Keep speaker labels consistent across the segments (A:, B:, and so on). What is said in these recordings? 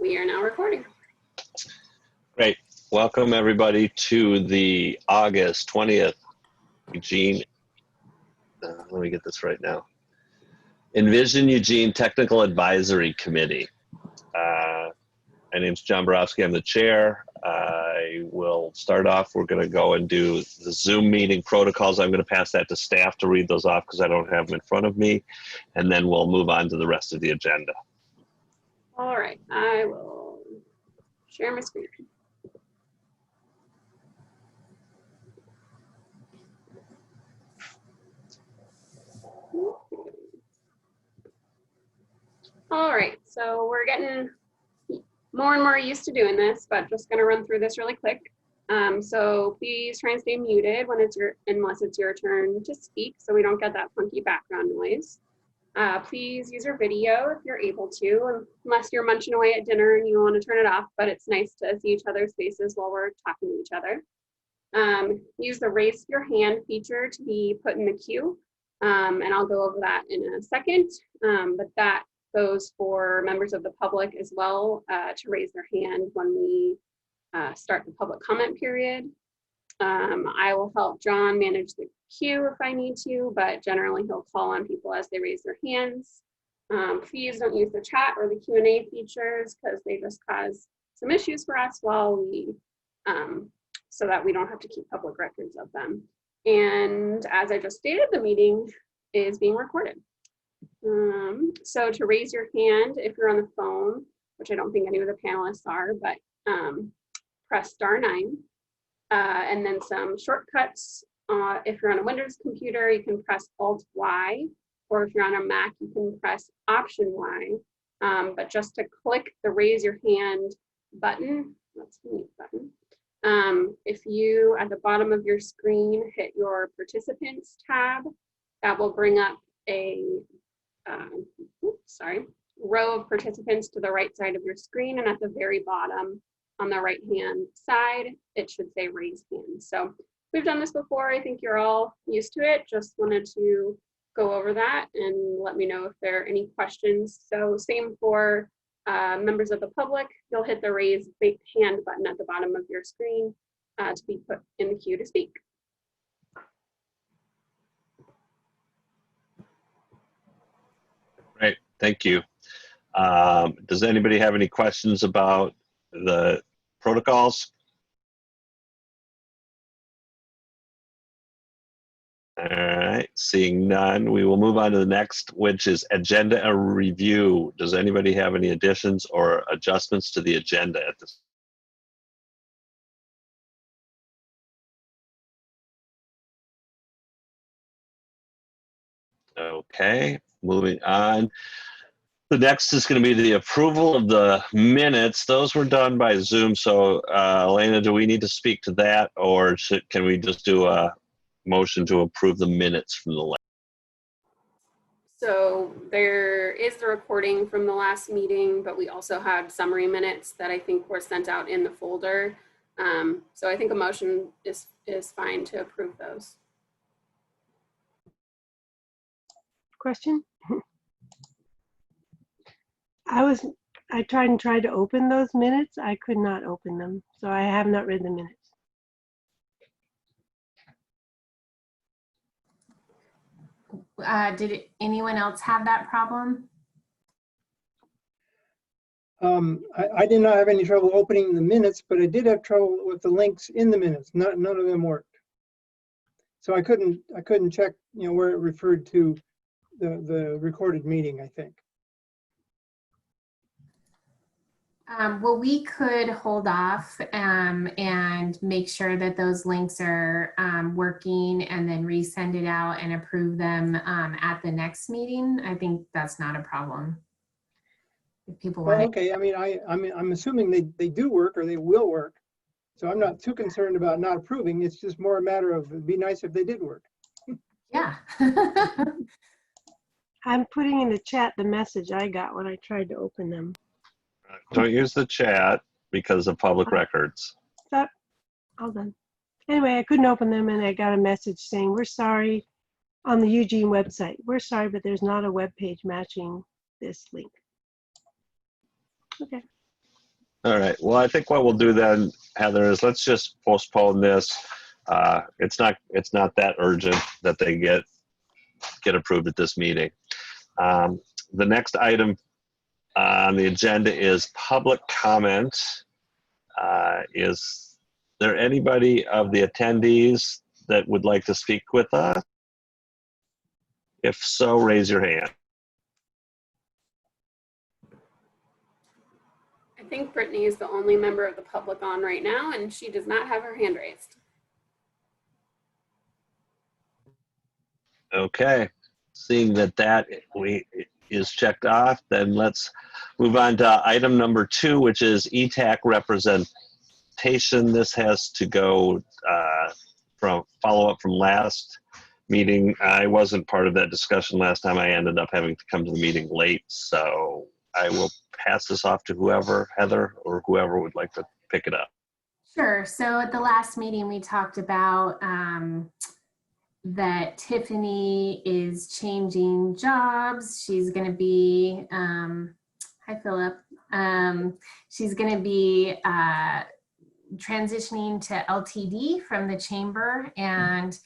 A: We are now recording.
B: Great. Welcome everybody to the August 20th Eugene, let me get this right now. Envision Eugene Technical Advisory Committee. My name's John Borowski, I'm the chair. I will start off, we're gonna go and do the Zoom meeting protocols. I'm gonna pass that to staff to read those off because I don't have them in front of me. And then we'll move on to the rest of the agenda.
A: All right, I will share my screen. All right, so we're getting more and more used to doing this, but just gonna run through this really quick. So please try and stay muted when unless it's your turn to speak, so we don't get that funky background noise. Please use your video if you're able to, unless you're munching away at dinner and you want to turn it off, but it's nice to see each other's faces while we're talking to each other. Use the raise your hand feature to be put in the queue, and I'll go over that in a second, but that goes for members of the public as well, to raise their hand when we start the public comment period. I will help John manage the queue if I need to, but generally he'll call on people as they raise their hands. Please don't use the chat or the Q&A features because they just cause some issues for us while we, so that we don't have to keep public records of them. And as I just stated, the meeting is being recorded. So to raise your hand, if you're on the phone, which I don't think any of the panelists are, but press *9. And then some shortcuts. If you're on a Windows computer, you can press Alt-Y, or if you're on a Mac, you can press Option-Y. But just to click the raise your hand button, that's the mute button. If you, at the bottom of your screen, hit your participants tab, that will bring up a row of participants to the right side of your screen, and at the very bottom on the right hand side, it should say raise hand. So we've done this before. I think you're all used to it. Just wanted to go over that and let me know if there are any questions. So same for members of the public. You'll hit the raise hand button at the bottom of your screen to be put in the queue to speak.
B: Great, thank you. Does anybody have any questions about the protocols? All right, seeing none, we will move on to the next, which is agenda review. Does anybody have any additions or adjustments to the agenda at this? Okay, moving on. The next is going to be the approval of the minutes. Those were done by Zoom. So Elena, do we need to speak to that, or can we just do a motion to approve the minutes from the last?
A: So there is the recording from the last meeting, but we also had summary minutes that I think were sent out in the folder. So I think a motion is fine to approve those.
C: Question? I tried to open those minutes. I could not open them, so I have not read the minutes.
D: Did anyone else have that problem?
E: I did not have any trouble opening the minutes, but I did have trouble with the links in the minutes. None of them worked. So I couldn't check, where it referred to the recorded meeting, I think.
D: Well, we could hold off and make sure that those links are working and then resend it out and approve them at the next meeting. I think that's not a problem. If people want.
E: Okay, I'm assuming they do work or they will work. So I'm not too concerned about not approving. It's just more a matter of it'd be nice if they did work.
D: Yeah.
C: I'm putting in the chat the message I got when I tried to open them.
B: Don't use the chat because of public records.
C: So, all done. Anyway, I couldn't open them and I got a message saying, we're sorry, on the Eugene website. We're sorry, but there's not a web page matching this link. Okay.
B: All right. Well, I think what we'll do then, Heather, is let's just postpone this. It's not that urgent that they get approved at this meeting. The next item on the agenda is public comment. Is there anybody of the attendees that would like to speak with us? If so, raise your hand.
A: I think Brittany is the only member of the public on right now, and she does not have her hand raised.
B: Okay. Seeing that is checked off, then let's move on to item number 2, which is EETAC representation. This has to go from follow-up from last meeting. I wasn't part of that discussion last time. I ended up having to come to the meeting late, so I will pass this off to whoever, Heather, or whoever would like to pick it up.
D: Sure. So at the last meeting, we talked about that Tiffany is changing jobs. She's going to be, hi, Philip. She's going to be transitioning to LTD from the chamber, and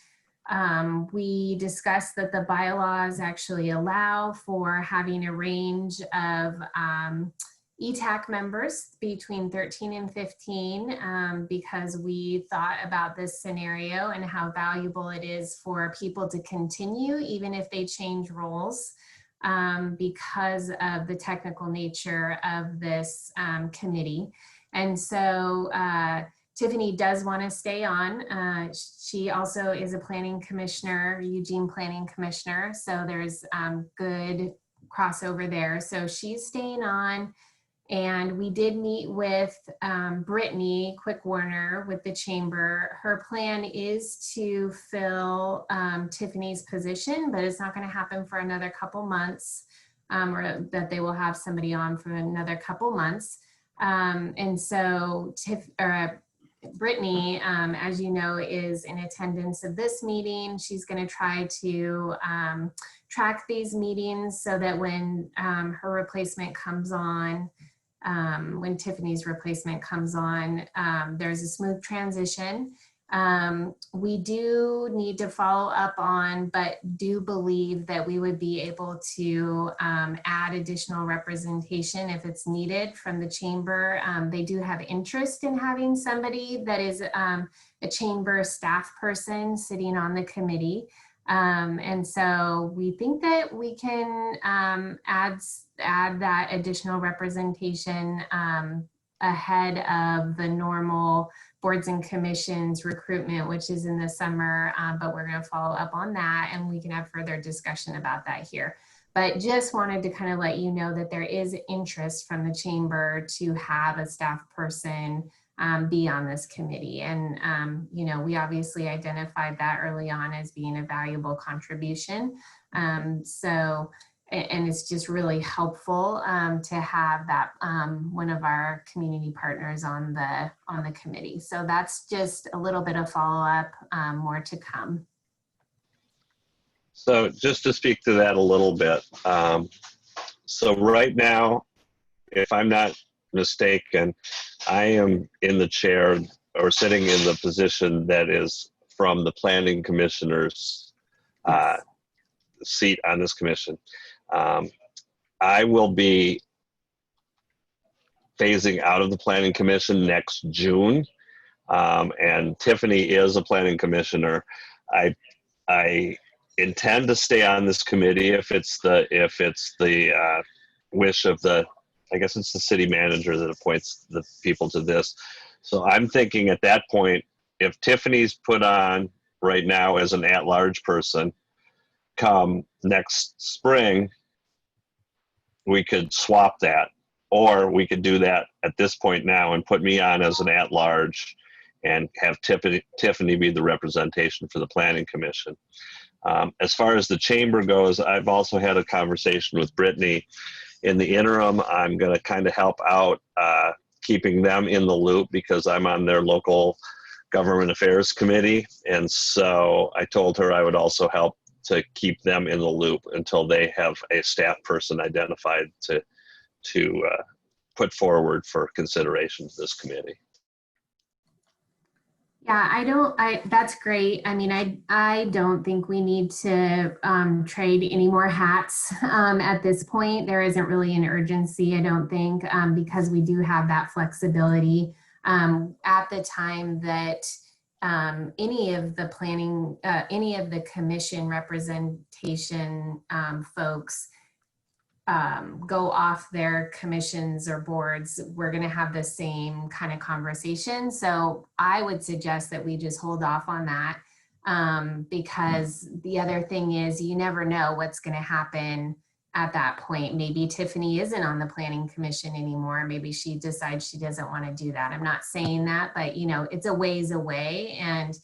D: we discussed that the bylaws actually allow for having a range of EETAC members between 13 and 15 because we thought about this scenario and how valuable it is for people to continue even if they change roles because of the technical nature of this committee. And so Tiffany does want to stay on. She also is a planning commissioner, Eugene planning commissioner. So there's good crossover there. So she's staying on. And we did meet with Brittany Quick-Warner with the chamber. Her plan is to fill Tiffany's position, but it's not going to happen for another couple months, or that they will have somebody on for another couple months. And so Brittany, as you know, is in attendance of this meeting. She's going to try to track these meetings so that when her replacement comes on, when Tiffany's replacement comes on, there's a smooth transition. We do need to follow up on, but do believe that we would be able to add additional representation if it's needed from the chamber. They do have interest in having somebody that is a chamber staff person sitting on the committee. And so we think that we can add that additional representation ahead of the normal boards and commissions recruitment, which is in the summer, but we're going to follow up on that and we can have further discussion about that here. But just wanted to kind of let you know that there is interest from the chamber to have a staff person be on this committee. And, you know, we obviously identified that early on as being a valuable contribution. And it's just really helpful to have that one of our community partners on the committee. So that's just a little bit of follow-up, more to come.
B: So just to speak to that a little bit. So right now, if I'm not mistaken, I am in the chair or sitting in the position that is from the planning commissioner's seat on this commission. I will be phasing out of the planning commission next June, and Tiffany is a planning commissioner. I intend to stay on this committee if it's the wish of the, I guess it's the city manager that appoints the people to this. So I'm thinking at that point, if Tiffany's put on right now as an at-large person, come next spring, we could swap that, or we could do that at this point now and put me on as an at-large and have Tiffany be the representation for the planning commission. As far as the chamber goes, I've also had a conversation with Brittany. In the interim, I'm going to kind of help out keeping them in the loop because I'm on their local government affairs committee. And so I told her I would also help to keep them in the loop until they have a staff person identified to put forward for consideration to this committee.
D: Yeah, that's great. I mean, I don't think we need to trade any more hats at this point. There isn't really an urgency, I don't think, because we do have that flexibility. At the time that any of the planning, any of the commission representation folks go off their commissions or boards, we're going to have the same kind of conversation. So I would suggest that we just hold off on that, because the other thing is you never know what's going to happen at that point. Maybe Tiffany isn't on the planning commission anymore. Maybe she decides she doesn't want to do that. I'm not saying that, but you know, it's a ways away. And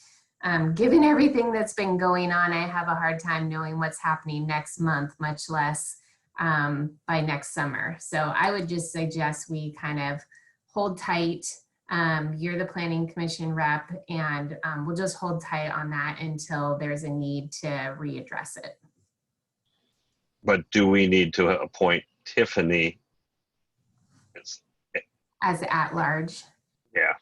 D: given everything that's been going on, I have a hard time knowing what's happening next month, much less by next summer. So I would just suggest we kind of hold tight. You're the planning commission rep, and we'll just hold tight on that until there's a need to readdress it.
B: But do we need to appoint Tiffany
D: As at large?
B: Yeah.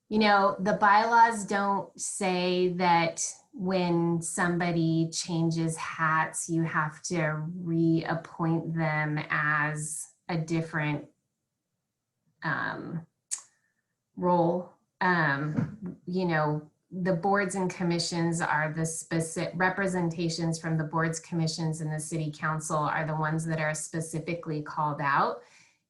D: You know, the bylaws don't say that when somebody changes hats, you have to reappoint them as a different role. You know, the boards and commissions are the specific representations from the boards, commissions, and the city council are the ones that are specifically called out.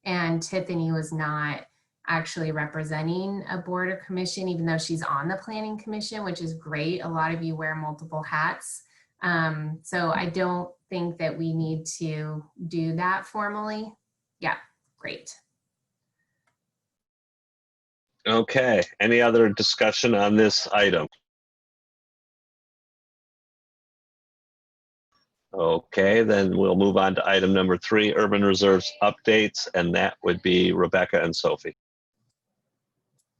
D: And Tiffany was not actually representing a board or commission, even though she's on the planning commission, which is great. A lot of you wear multiple hats. So I don't think that we need to do that formally. Yeah, great.
B: Okay, any other discussion on this item? Okay, then we'll move on to item number 3, urban reserves updates, and that would be Rebecca and Sophie.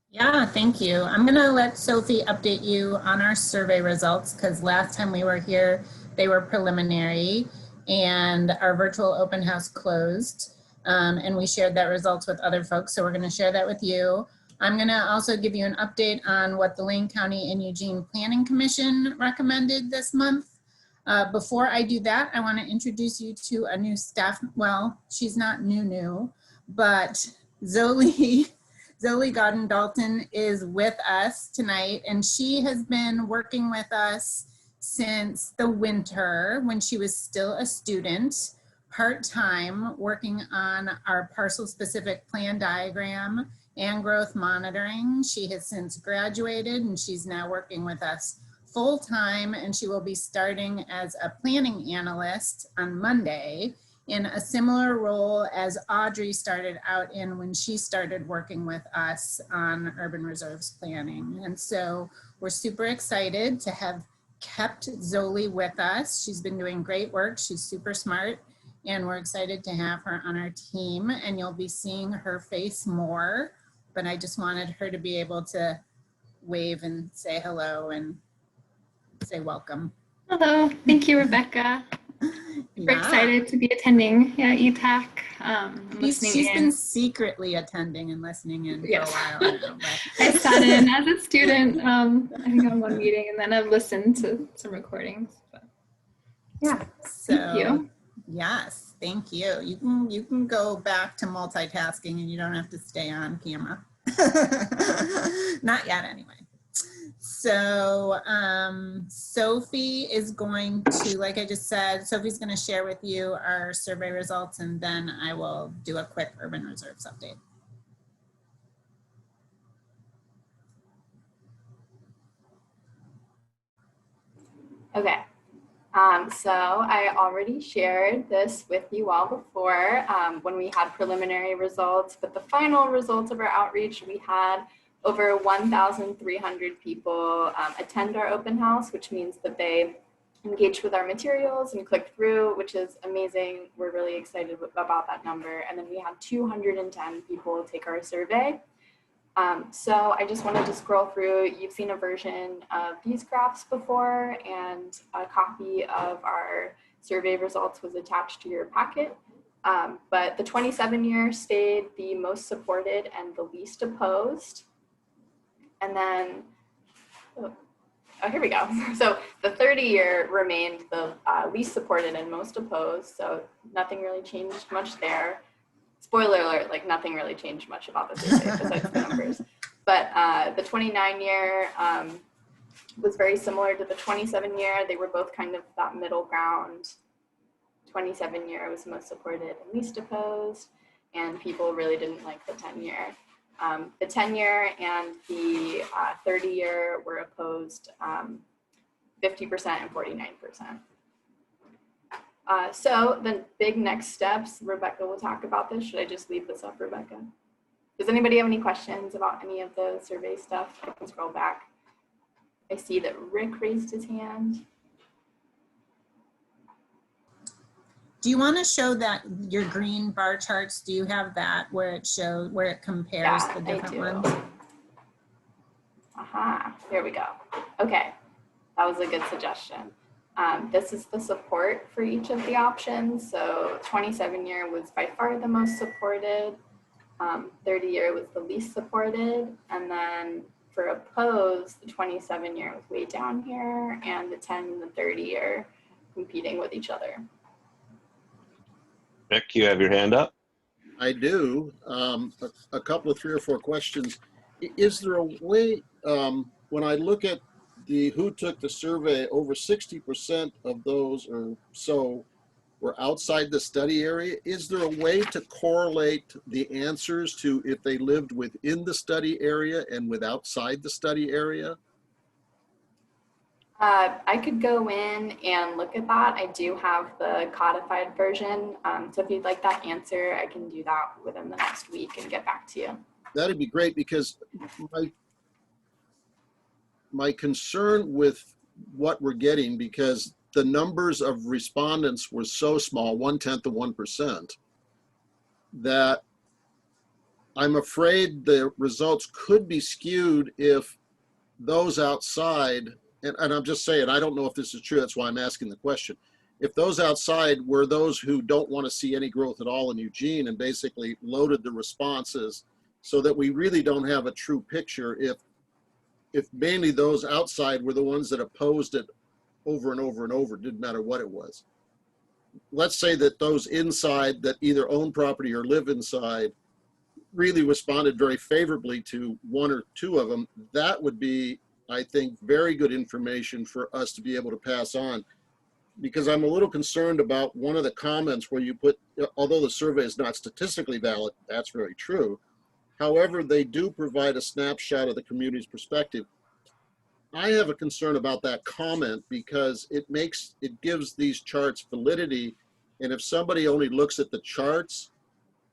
F: Yeah, thank you. I'm going to let Sophie update you on our survey results, because last time we were here, they were preliminary and our virtual open house closed. And we shared that results with other folks. So we're going to share that with you. I'm going to also give you an update on what the Lane County and Eugene Planning Commission recommended this month. Before I do that, I want to introduce you to a new staff. Well, she's not new, but Zoe Godden-Dalton is with us tonight, and she has been working with us since the winter when she was still a student, part-time, working on our parcel-specific plan diagram and growth monitoring. She has since graduated, and she's now working with us full-time, and she will be starting as a planning analyst on Monday in a similar role as Audrey started out in when she started working with us on urban reserves planning. And so we're super excited to have kept Zoe with us. She's been doing great work. She's super smart, and we're excited to have her on our team, and you'll be seeing her face more, but I just wanted her to be able to wave and say hello and say welcome.
G: Hello, thank you, Rebecca. We're excited to be attending EETAC.
F: She's been secretly attending and listening in for a while now. But.
G: I sat in as a student, I think on one meeting, and then I've listened to some recordings. But yeah,
F: so,
G: thank you.
F: Yes, thank you. You can go back to multitasking, and you don't have to stay on camera. Not yet, anyway. So Sophie is going to, like I just said, Sophie's going to share with you our survey results, and then I will do a quick urban reserves update.
H: Okay. So I already shared this with you all before when we had preliminary results, but the final results of our outreach, we had over 1,300 people attend our open house, which means that they engaged with our materials and clicked through, which is amazing. We're really excited about that number. And then we had 210 people take our survey. So I just wanted to scroll through. You've seen a version of these graphs before and a copy of our survey results was attached to your packet. But the 27 year stayed the most supported and the least opposed. And then, oh, here we go. So the 30 year remained the least supported and most opposed. So nothing really changed much there. Spoiler alert, like nothing really changed much about the survey besides the numbers. But the 29 year was very similar to the 27 year. They were both kind of that middle ground. 27 year was most supported and least opposed, and people really didn't like the 10 year. The 10 year and the 30 year were opposed 50% and 49%. So the big next steps, Rebecca will talk about this. Should I just leave this up, Rebecca? Does anybody have any questions about any of the survey stuff? I can scroll back. I see that Rick raised his hand.
F: Do you want to show that your green bar charts? Do you have that where it shows, where it compares the different ones?
H: Aha, there we go. Okay, that was a good suggestion. This is the support for each of the options. So 27 year was by far the most supported. 30 year was the least supported. And then for opposed, the 27 year was way down here, and the 10 and the 30 year competing with each other.
B: Rick, you have your hand up?
I: I do. A couple of 3 or 4 questions. Is there a way, when I look at the who took the survey, over 60% of those or so were outside the study area. Is there a way to correlate the answers to if they lived within the study area and with outside the study area?
H: I could go in and look at that. I do have the codified version. So if you'd like that answer, I can do that within the next week and get back to you.
I: That'd be great, because my concern with what we're getting, because the numbers of respondents were so small, 1/10 of 1%, that I'm afraid the results could be skewed if those outside, and I'm just saying, I don't know if this is true, that's why I'm asking the question. If those outside were those who don't want to see any growth at all in Eugene and basically loaded the responses so that we really don't have a true picture, if mainly those outside were the ones that opposed it over and over and over, didn't matter what it was. Let's say that those inside that either own property or live inside really responded very favorably to 1 or 2 of them. That would be, I think, very good information for us to be able to pass on, because I'm a little concerned about one of the comments where you put, although the survey is not statistically valid, that's very true. However, they do provide a snapshot of the community's perspective. I have a concern about that comment because it gives these charts validity. And if somebody only looks at the charts,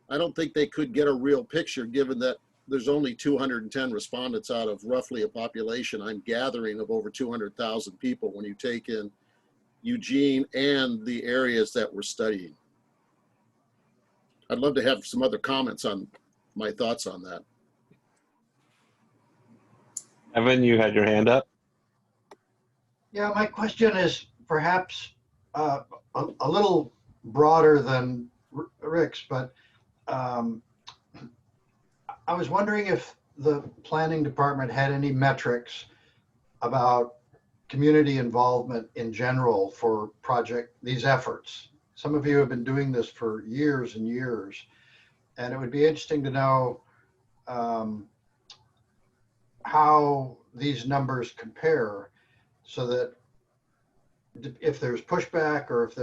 I: I don't think they could get a real picture, given that there's only 210 respondents out of roughly a population I'm gathering of over 200,000 people when you take in Eugene and the areas that we're studying. I'd love to have some other comments on my thoughts on that.
B: Evan, you had your hand up?
J: Yeah, my question is perhaps a little broader than Rick's, but I was wondering if the planning department had any metrics about community involvement in general for these efforts. Some of you have been doing this for years and years, and it would be interesting to know how these numbers compare, so that if there's pushback or if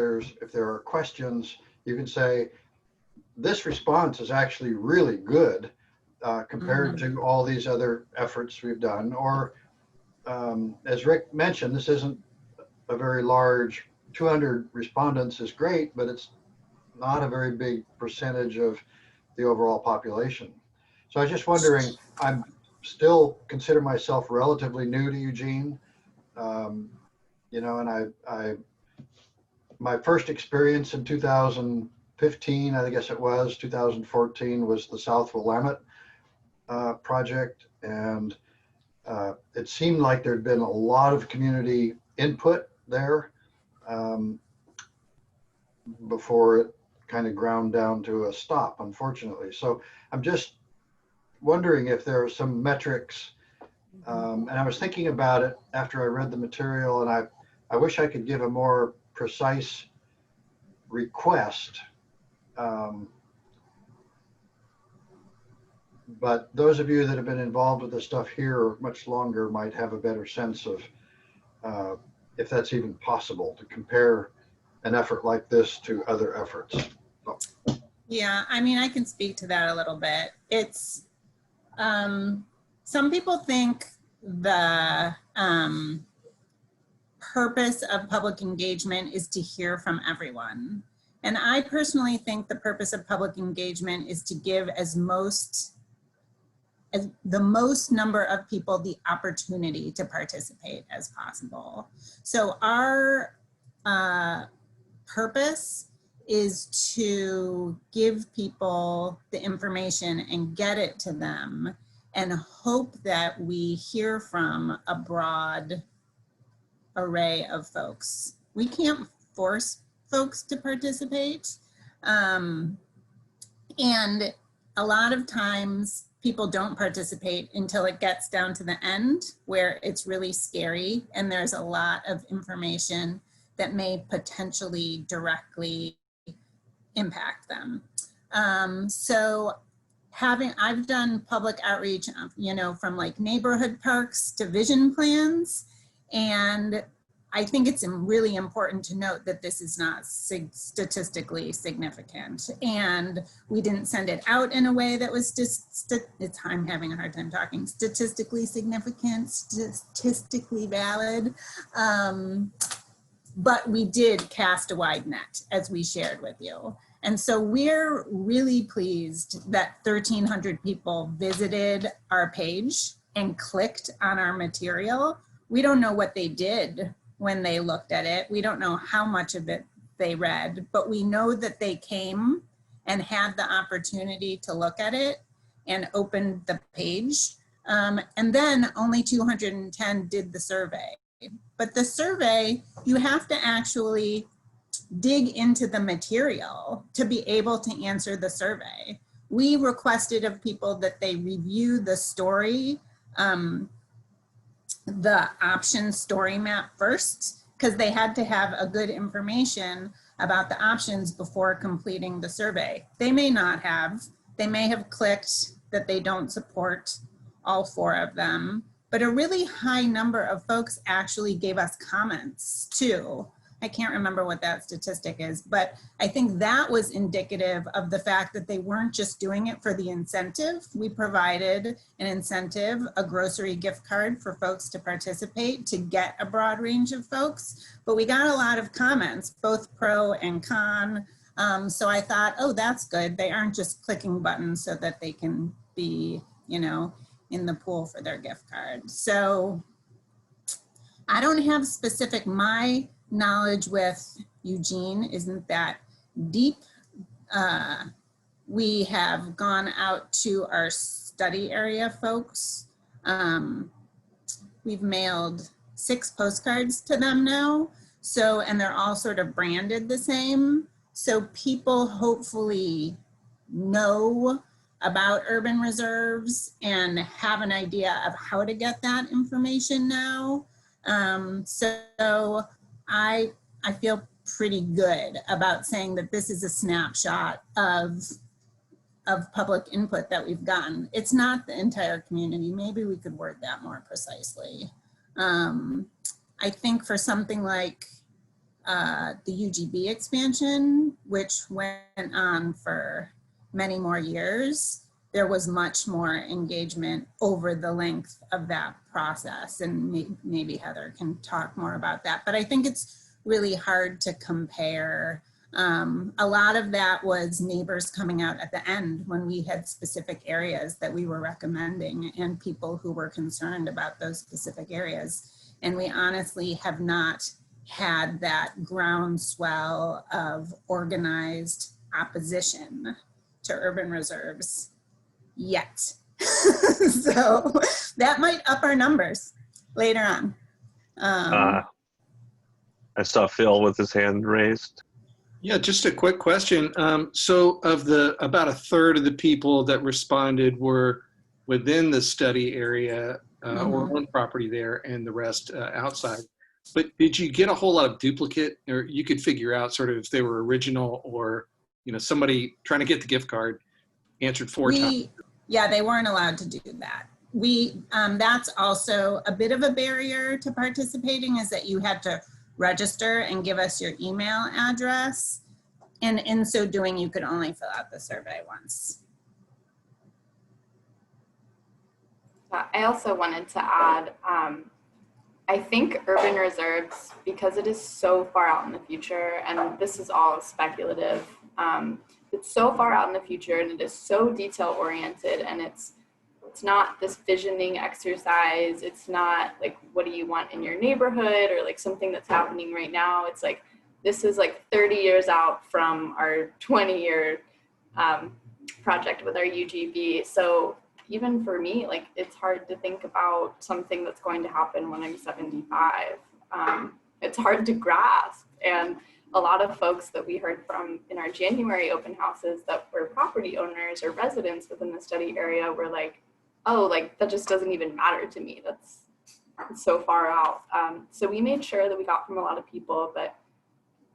J: there are questions, you can say this response is actually really good compared to all these other efforts we've done. Or as Rick mentioned, this isn't a very large, 200 respondents is great, but it's not a very big percentage of the overall population. So I was just wondering, I'm still consider myself relatively new to Eugene. You know, and my first experience in 2015, I guess it was 2014, was the South Willamette project, and it seemed like there'd been a lot of community input there. before it kind of ground down to a stop, unfortunately. So I'm just wondering if there are some metrics. And I was thinking about it after I read the material, and I wish I could give a more precise request. But those of you that have been involved with this stuff here much longer might have a better sense of if that's even possible to compare an effort like this to other efforts.
F: Yeah, I mean, I can speak to that a little bit. It's, some people think the purpose of public engagement is to hear from everyone. And I personally think the purpose of public engagement is to give the most number of people the opportunity to participate as possible. So our purpose is to give people the information and get it to them and hope that we hear from a broad array of folks. We can't force folks to participate. And a lot of times people don't participate until it gets down to the end where it's really scary and there's a lot of information that may potentially directly impact them. So I've done public outreach, from like neighborhood parks to vision plans. And I think it's really important to note that this is not statistically significant. And we didn't send it out in a way that was just, I'm having a hard time talking, statistically significant, statistically valid. But we did cast a wide net, as we shared with you. And so we're really pleased that 1,300 people visited our page and clicked on our material. We don't know what they did when they looked at it. We don't know how much of it they read, but we know that they came and had the opportunity to look at it and opened the page. And then only 210 did the survey. But the survey, you have to actually dig into the material to be able to answer the survey. We requested of people that they review the story, the option story map first, because they had to have a good information about the options before completing the survey. They may not have, they may have clicked that they don't support all 4 of them, but a really high number of folks actually gave us comments too. I can't remember what that statistic is, but I think that was indicative of the fact that they weren't just doing it for the incentive. We provided an incentive, a grocery gift card for folks to participate to get a broad range of folks, but we got a lot of comments, both pro and con. So I thought, oh, that's good. They aren't just clicking buttons so that they can be, in the pool for their gift card. So I don't have specific, my knowledge with Eugene isn't that deep. We have gone out to our study area folks. We've mailed 6 postcards to them now. So, and they're all sort of branded the same. So people hopefully know about urban reserves and have an idea of how to get that information now. So I feel pretty good about saying that this is a snapshot of public input that we've gotten. It's not the entire community. Maybe we could word that more precisely. I think for something like the UGB expansion, which went on for many more years, there was much more engagement over the length of that process. And maybe Heather can talk more about that. But I think it's really hard to compare. A lot of that was neighbors coming out at the end when we had specific areas that we were recommending and people who were concerned about those specific areas. And we honestly have not had that groundswell of organized opposition to urban reserves yet. So that might up our numbers later on.
B: I saw Phil with his hand raised.
K: Yeah, just a quick question. So of the about a third of the people that responded were within the study area or on property there, and the rest outside. But did you get a whole lot of duplicate, or you could figure out sort of if they were original, or somebody trying to get the gift card answered four times?
F: Yeah, they weren't allowed to do that. That's also a bit of a barrier to participating, is that you had to register and give us your email address. And in so doing, you could only fill out the survey once.
H: I also wanted to add, I think urban reserves, because it is so far out in the future, and this is all speculative, it's so far out in the future and it is so detail oriented, and it's not this visioning exercise. It's not like, what do you want in your neighborhood, or like something that's happening right now. It's like, this is like 30 years out from our 20-year project with our UGB. So even for me, like, it's hard to think about something that's going to happen when I'm 75. It's hard to grasp. And a lot of folks that we heard from in our January open houses that were property owners or residents within the study area were like, oh, like, that just doesn't even matter to me. That's so far out. So we made sure that we got from a lot of people, but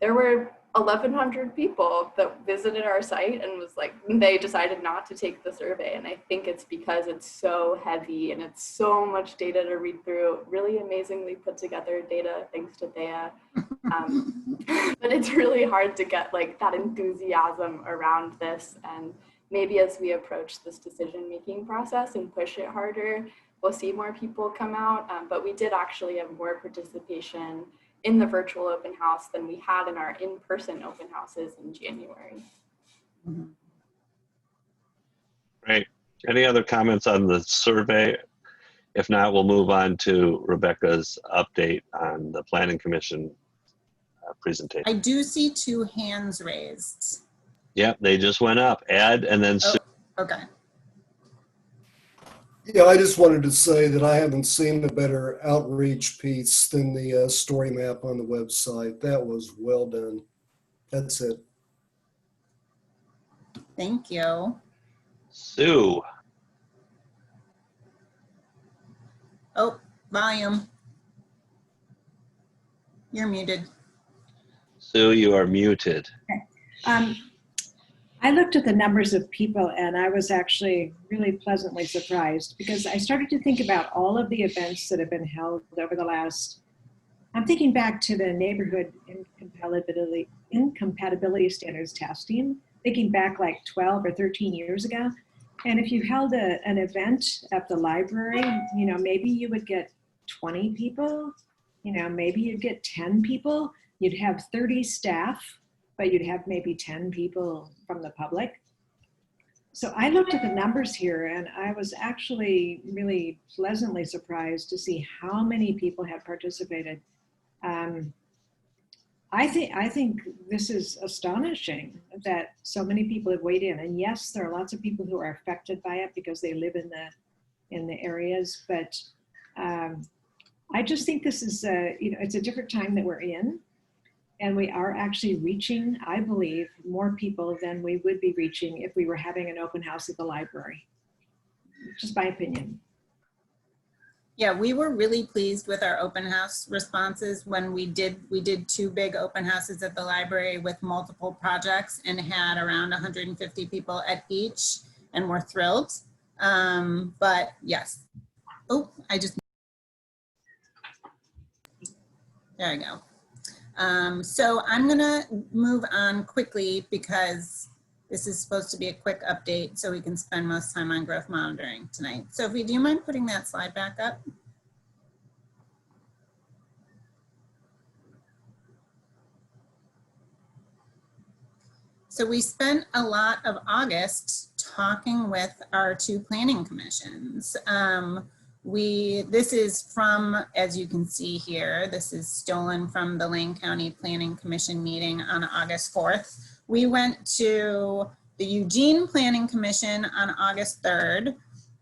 H: there were 1,100 people that visited our site and was like, they decided not to take the survey. And I think it's because it's so heavy and it's so much data to read through, really amazingly put together data, thanks to Thea. But it's really hard to get like that enthusiasm around this. And maybe as we approach this decision-making process and push it harder, we'll see more people come out. But we did actually have more participation in the virtual open house than we had in our in-person open houses in January.
B: Great. Any other comments on the survey? If not, we'll move on to Rebecca's update on the Planning Commission presentation.
F: I do see 2 hands raised.
B: Yep, they just went up. Ed and then Sue.
F: Okay.
L: Yeah, I just wanted to say that I haven't seen a better outreach piece than the story map on the website. That was well done. That's it.
F: Thank you.
B: Sue.
F: Oh, volume. You're muted.
B: Sue, you are muted.
M: Okay. I looked at the numbers of people and I was actually really pleasantly surprised, because I started to think about all of the events that have been held over the last, I'm thinking back to the neighborhood incompatibility standards testing, thinking back like 12 or 13 years ago. And if you held an event at the library, maybe you would get 20 people, maybe you'd get 10 people, you'd have 30 staff, but you'd have maybe 10 people from the public. So I looked at the numbers here and I was actually really pleasantly surprised to see how many people had participated. I think this is astonishing that so many people have weighed in. And yes, there are lots of people who are affected by it because they live in the areas, but I just think this is it's a different time that we're in. And we are actually reaching, I believe, more people than we would be reaching if we were having an open house at the library. Just my opinion.
F: Yeah, we were really pleased with our open house responses when we did 2 big open houses at the library with multiple projects and had around 150 people at each, and we're thrilled. But yes. Oh, there we go. So I'm gonna move on quickly because this is supposed to be a quick update so we can spend most time on growth monitoring tonight. Sophie, do you mind putting that slide back up? So we spent a lot of August talking with our 2 planning commissions. This is from, as you can see here, this is stolen from the Lane County Planning Commission meeting on August 4th. We went to the Eugene Planning Commission on August 3rd,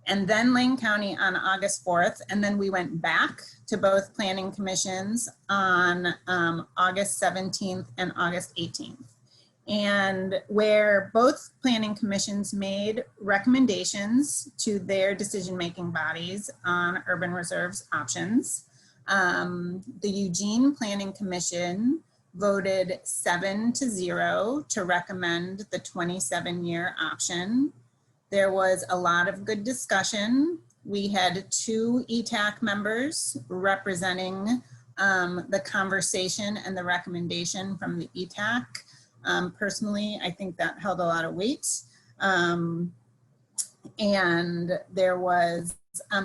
F: and then Lane County on August 4th, and then we went back to both planning commissions on August 17th and August 18th. and where both planning commissions made recommendations to their decision-making bodies on urban reserves options. The Eugene Planning Commission voted 7-0 to recommend the 27-year option. There was a lot of good discussion. We had 2 EETAC members representing the conversation and the recommendation from the EETAC. Personally, I think that held a lot of weight. And there was,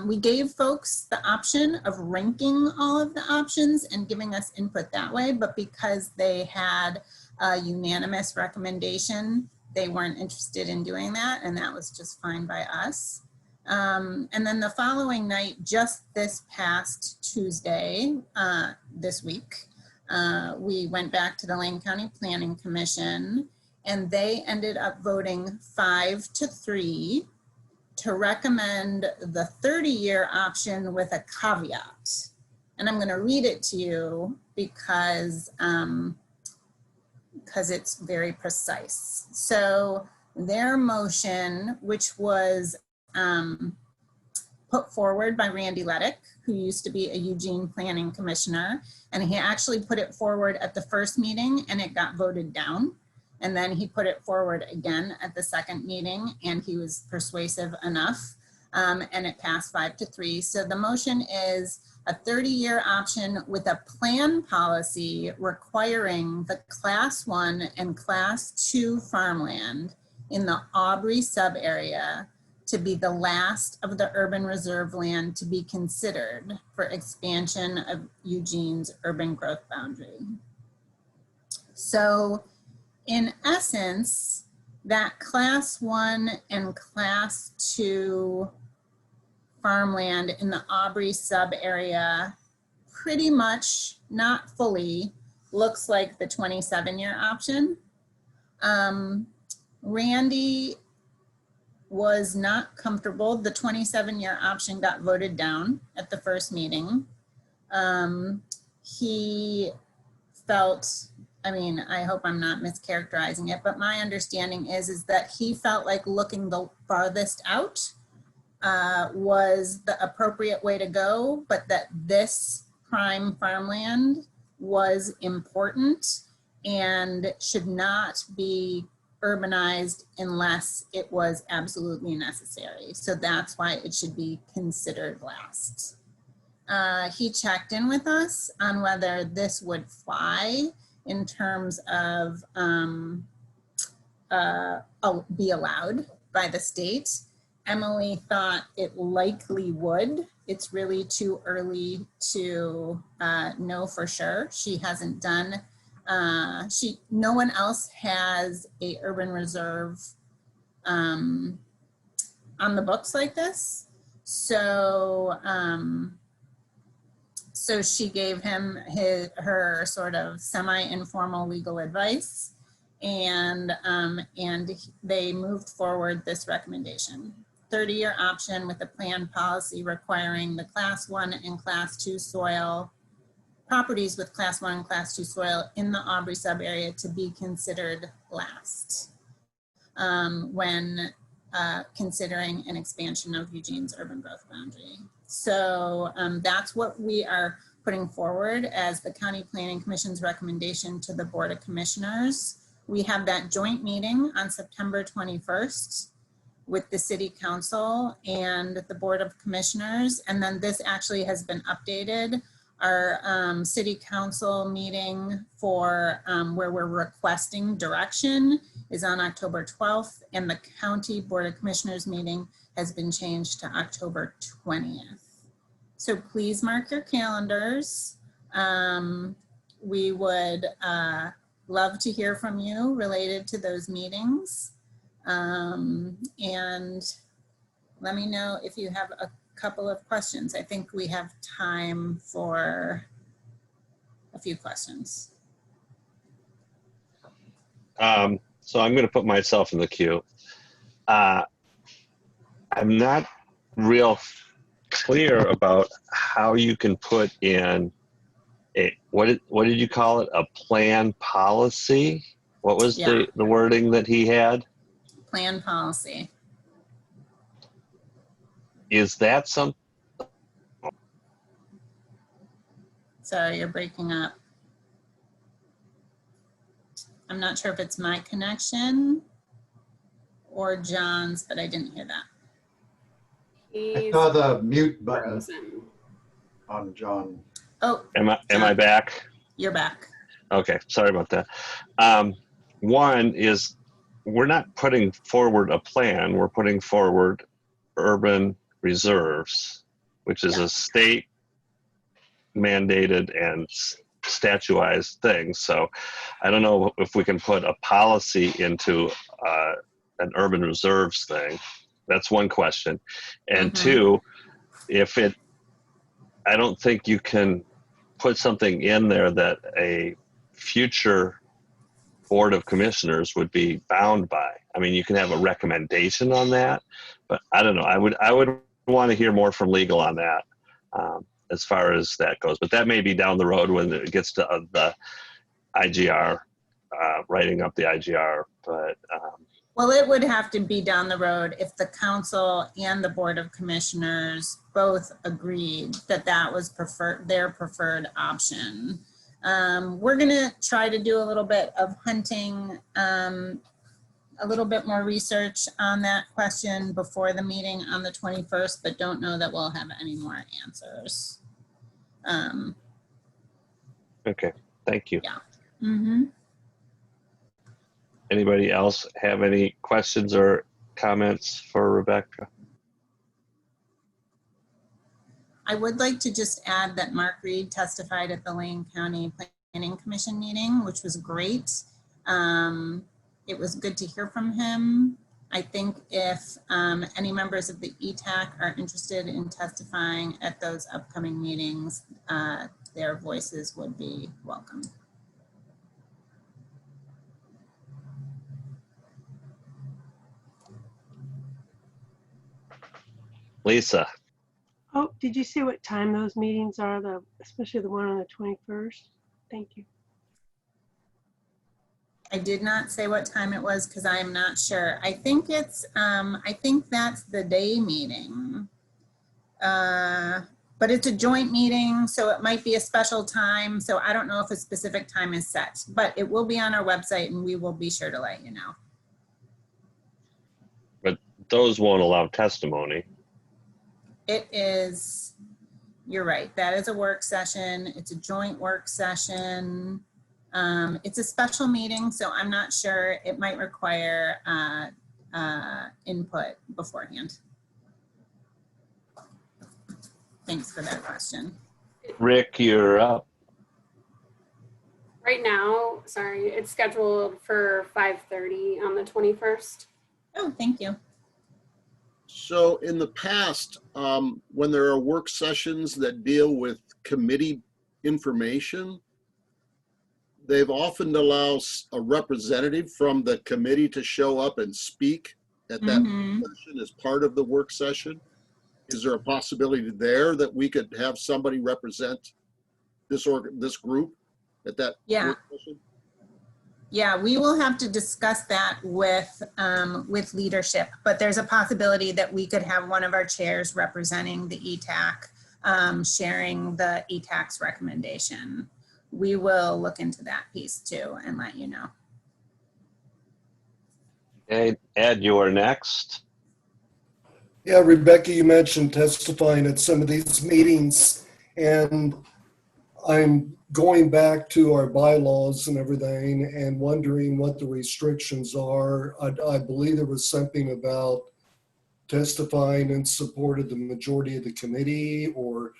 F: we gave folks the option of ranking all of the options and giving us input that way, but because they had a unanimous recommendation, they weren't interested in doing that, and that was just fine by us. And then the following night, just this past Tuesday, this week, we went back to the Lane County Planning Commission, and they ended up voting 5-3 to recommend the 30-year option with a caveat. And I'm going to read it to you because it's very precise. So their motion, which was put forward by Randy Leddick, who used to be a Eugene Planning Commissioner, and he actually put it forward at the first meeting and it got voted down. And then he put it forward again at the second meeting and he was persuasive enough, and it passed 5-3. So the motion is a 30-year option with a plan policy requiring the Class 1 and Class 2 farmland in the Aubrey sub-area to be the last of the urban reserve land to be considered for expansion of Eugene's urban growth boundary. So in essence, that Class 1 and Class 2 farmland in the Aubrey sub-area pretty much, not fully, looks like the 27-year option. Randy was not comfortable. The 27-year option got voted down at the first meeting. He felt, I mean, I hope I'm not mischaracterizing it, but my understanding is that he felt like looking the farthest out was the appropriate way to go, but that this prime farmland was important and should not be urbanized unless it was absolutely necessary. So that's why it should be considered last. He checked in with us on whether this would fly in terms of be allowed by the state. Emily thought it likely would. It's really too early to know for sure. She hasn't done, no one else has a urban reserve on the books like this. So, so she gave him her sort of semi-informal legal advice, and they moved forward this recommendation. 30-year option with a planned policy requiring the Class 1 and Class 2 soil, properties with Class 1 and Class 2 soil in the Aubrey sub-area to be considered last when considering an expansion of Eugene's urban growth boundary. So that's what we are putting forward as the County Planning Commission's recommendation to the Board of Commissioners. We have that joint meeting on September 21st with the City Council and the Board of Commissioners. And then this actually has been updated. Our City Council meeting for where we're requesting direction is on October 12th, and the County Board of Commissioners meeting has been changed to October 20th. So please mark your calendars. We would love to hear from you related to those meetings. And let me know if you have a couple of questions. I think we have time for a few questions.
B: So I'm going to put myself in the queue. I'm not real clear about how you can put in a, what did you call it? A plan policy What was
F: Yeah.
B: the wording that he had?
F: Plan policy.
B: Is that some?
F: Sorry, you're breaking up. I'm not sure if it's my connection or John's, but I didn't hear that.
J: I
A: He's
J: saw the mute button
A: frozen.
J: on John.
F: Oh,
B: Am I back?
F: you're back.
B: Okay, sorry about that. One is we're not putting forward a plan. We're putting forward urban reserves, which is
F: Yeah.
B: a state mandated and statuized thing. So I don't know if we can put a policy into an urban reserves thing. That's one question. And two, I don't think you can put something in there that a future board of commissioners would be bound by. I mean, you can have a recommendation on that, but I don't know. I would want to hear more from legal on that as far as that goes. But that may be down the road when it gets to the IGR, writing up the IGR. But
F: well, it would have to be down the road if the council and the board of commissioners both agreed that that was their preferred option. We're gonna try to do a little bit of hunting, a little bit more research on that question before the meeting on the 21st, but don't know that we'll have any more answers.
B: okay, thank you.
F: Yeah. Mm-hmm.
B: Anybody else have any questions or comments for Rebecca?
F: I would like to just add that Mark Reed testified at the Lane County Planning Commission meeting, which was great. It was good to hear from him. I think if any members of the EETAC are interested in testifying at those upcoming meetings, their voices would be welcome.
B: Lisa.
C: Oh, did you say what time those meetings are, especially the one on the 21st? Thank you.
F: I did not say what time it was because I am not sure. I think it's, I think that's the day meeting. But it's a joint meeting, so it might be a special time. So I don't know if a specific time is set, but it will be on our website and we will be sure to let you know.
B: But those won't allow testimony.
F: It is, you're right, that is a work session. It's a joint work session. It's a special meeting, so I'm not sure. It might require input beforehand. Thanks for that question.
B: Rick, you're up.
A: Right now, sorry, it's scheduled for 5:30 on the 21st.
F: Oh, thank you.
I: So in the past, when there are work sessions that deal with committee information, they've often allowed a representative from the committee to show up and speak at that session as part of the work session. Is there a possibility there that we could have somebody represent this group at that work session?
F: Yeah, we will have to discuss that with leadership, but there's a possibility that we could have one of our chairs representing the EETAC, sharing the EETAC's recommendation. We will look into that piece too and let you know.
B: Okay, Ed, you are next.
L: Yeah, Rebecca, you mentioned testifying at some of these meetings, and I'm going back to our bylaws and everything and wondering what the restrictions are. I believe there was something about testifying in support of the majority of the committee, or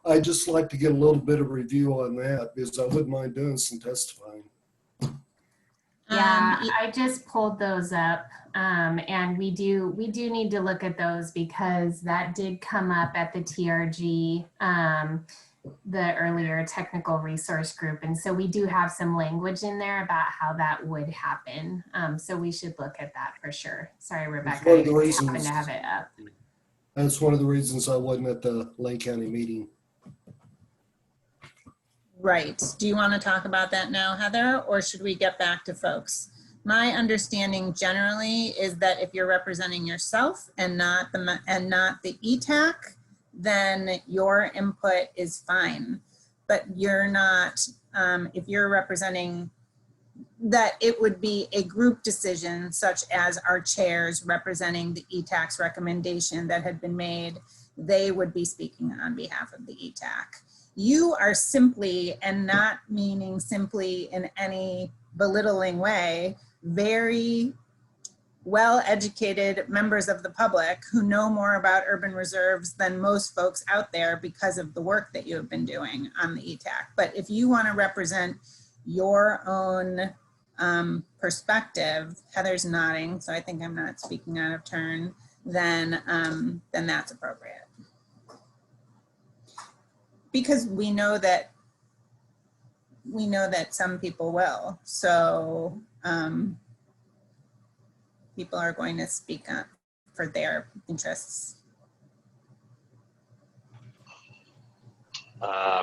L: I'd just like to get a little bit of review on that because I wouldn't mind doing some testifying.
D: Yeah, I just pulled those up, and we do need to look at those because that did come up at the TRG, the earlier technical resource group, and so we do have some language in there about how that would happen. So we should look at that for sure. Sorry, Rebecca, I happen to have it up.
L: That's one of the reasons I wasn't at the Lane County meeting.
F: Right. Do you want to talk about that now, Heather, or should we get back to folks? My understanding generally is that if you're representing yourself and not the EETAC, then your input is fine. But you're not, if you're representing, that it would be a group decision, such as our chairs representing the EETAC's recommendation that had been made. They would be speaking on behalf of the EETAC. You are simply, and not meaning simply in any belittling way, very well-educated members of the public who know more about urban reserves than most folks out there because of the work that you have been doing on the EETAC. But if you want to represent your own perspective, Heather's nodding, so I think I'm not speaking out of turn, then that's appropriate. Because we know that some people will. So people are going to speak up for their interests.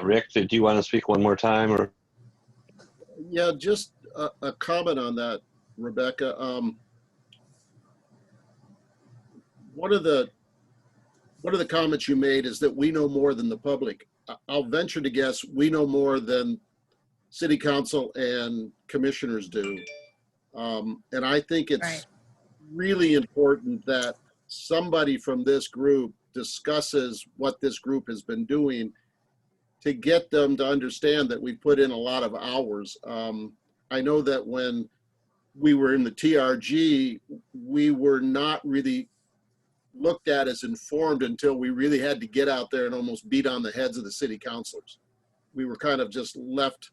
B: Rick, did you want to speak one more time, or?
I: Yeah, just a comment on that, Rebecca. One of the comments you made is that we know more than the public. I'll venture to guess we know more than city council and commissioners do. And I think it's really important that somebody from this group discusses what this group has been doing to get them to understand that we put in a lot of hours. I know that when we were in the TRG, we were not really looked at as informed until we really had to get out there and almost beat on the heads of the city councilors. We were kind of just left,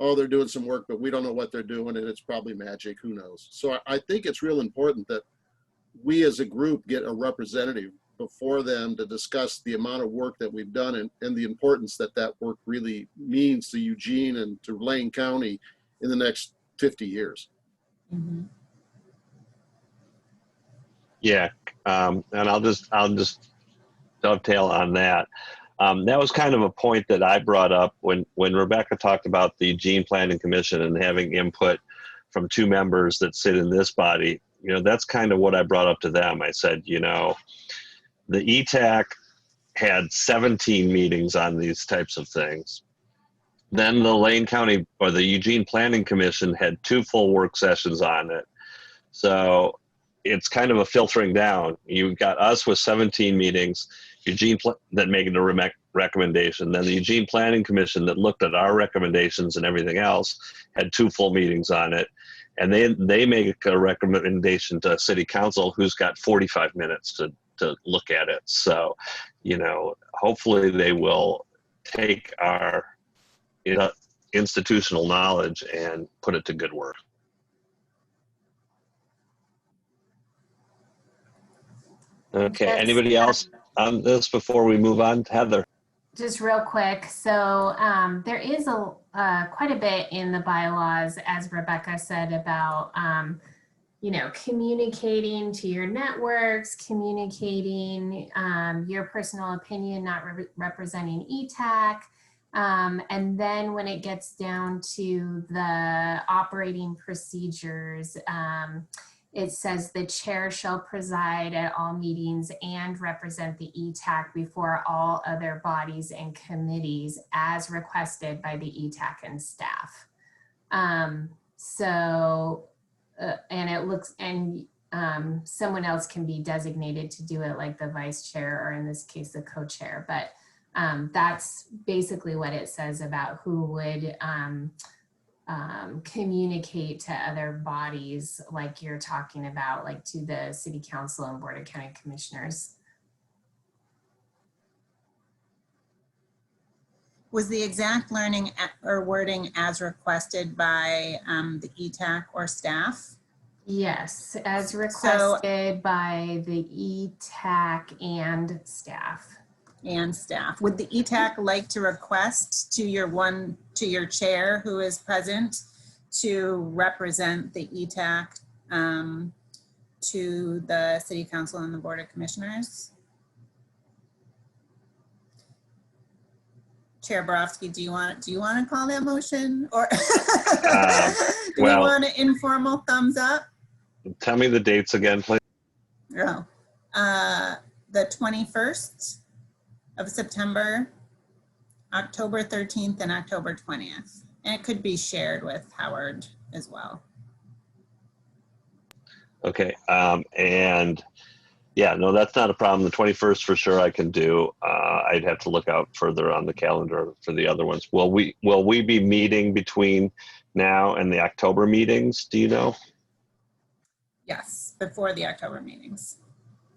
I: oh, they're doing some work, but we don't know what they're doing, and it's probably magic, who knows. So I think it's real important that we as a group get a representative before them to discuss the amount of work that we've done and the importance that that work really means to Eugene and to Lane County in the next 50 years.
F: Mm-hmm.
B: Yeah, and I'll just dovetail on that. That was kind of a point that I brought up when Rebecca talked about the Eugene Planning Commission and having input from two members that sit in this body. You know, that's kind of what I brought up to them. I said, you know, the EETAC had 17 meetings on these types of things. Then the Lane County or the Eugene Planning Commission had 2 full work sessions on it. So it's kind of a filtering down. You've got us with 17 meetings, Eugene that made a recommendation. Then the Eugene Planning Commission that looked at our recommendations and everything else had 2 full meetings on it. And they make a recommendation to City Council, who's got 45 minutes to look at it. So, you know, hopefully they will take our institutional knowledge and put it to good work. Okay, anybody else on this before we move on? Heather.
D: Just real quick. So there is quite a bit in the bylaws, as Rebecca said, about you know, communicating to your networks, communicating your personal opinion, not representing EETAC. And then when it gets down to the operating procedures, it says the chair shall preside at all meetings and represent the EETAC before all other bodies and committees as requested by the EETAC and staff. And it looks, and someone else can be designated to do it, like the vice chair, or in this case, the co-chair. But that's basically what it says about who would communicate to other bodies, like you're talking about, like to the City Council and Board of County Commissioners.
F: Was the exact learning or wording as requested by the EETAC or staff?
D: Yes, as requested by the EETAC and staff.
F: And staff. Would the EETAC like to request to your chair who is present to represent the EETAC to the City Council and the Board of Commissioners? Chair Borowski, do you want to call that motion, or do
B: well,
F: we want an informal thumbs up?
B: Tell me the dates again, please.
F: Oh, the 21st of September, October 13th, and October 20th. And it could be shared with Howard as well.
B: Okay, and yeah, no, that's not a problem. The 21st for sure I can do. I'd have to look out further on the calendar for the other ones. Will we be meeting between now and the October meetings? Do you know?
F: Yes, before the October meetings.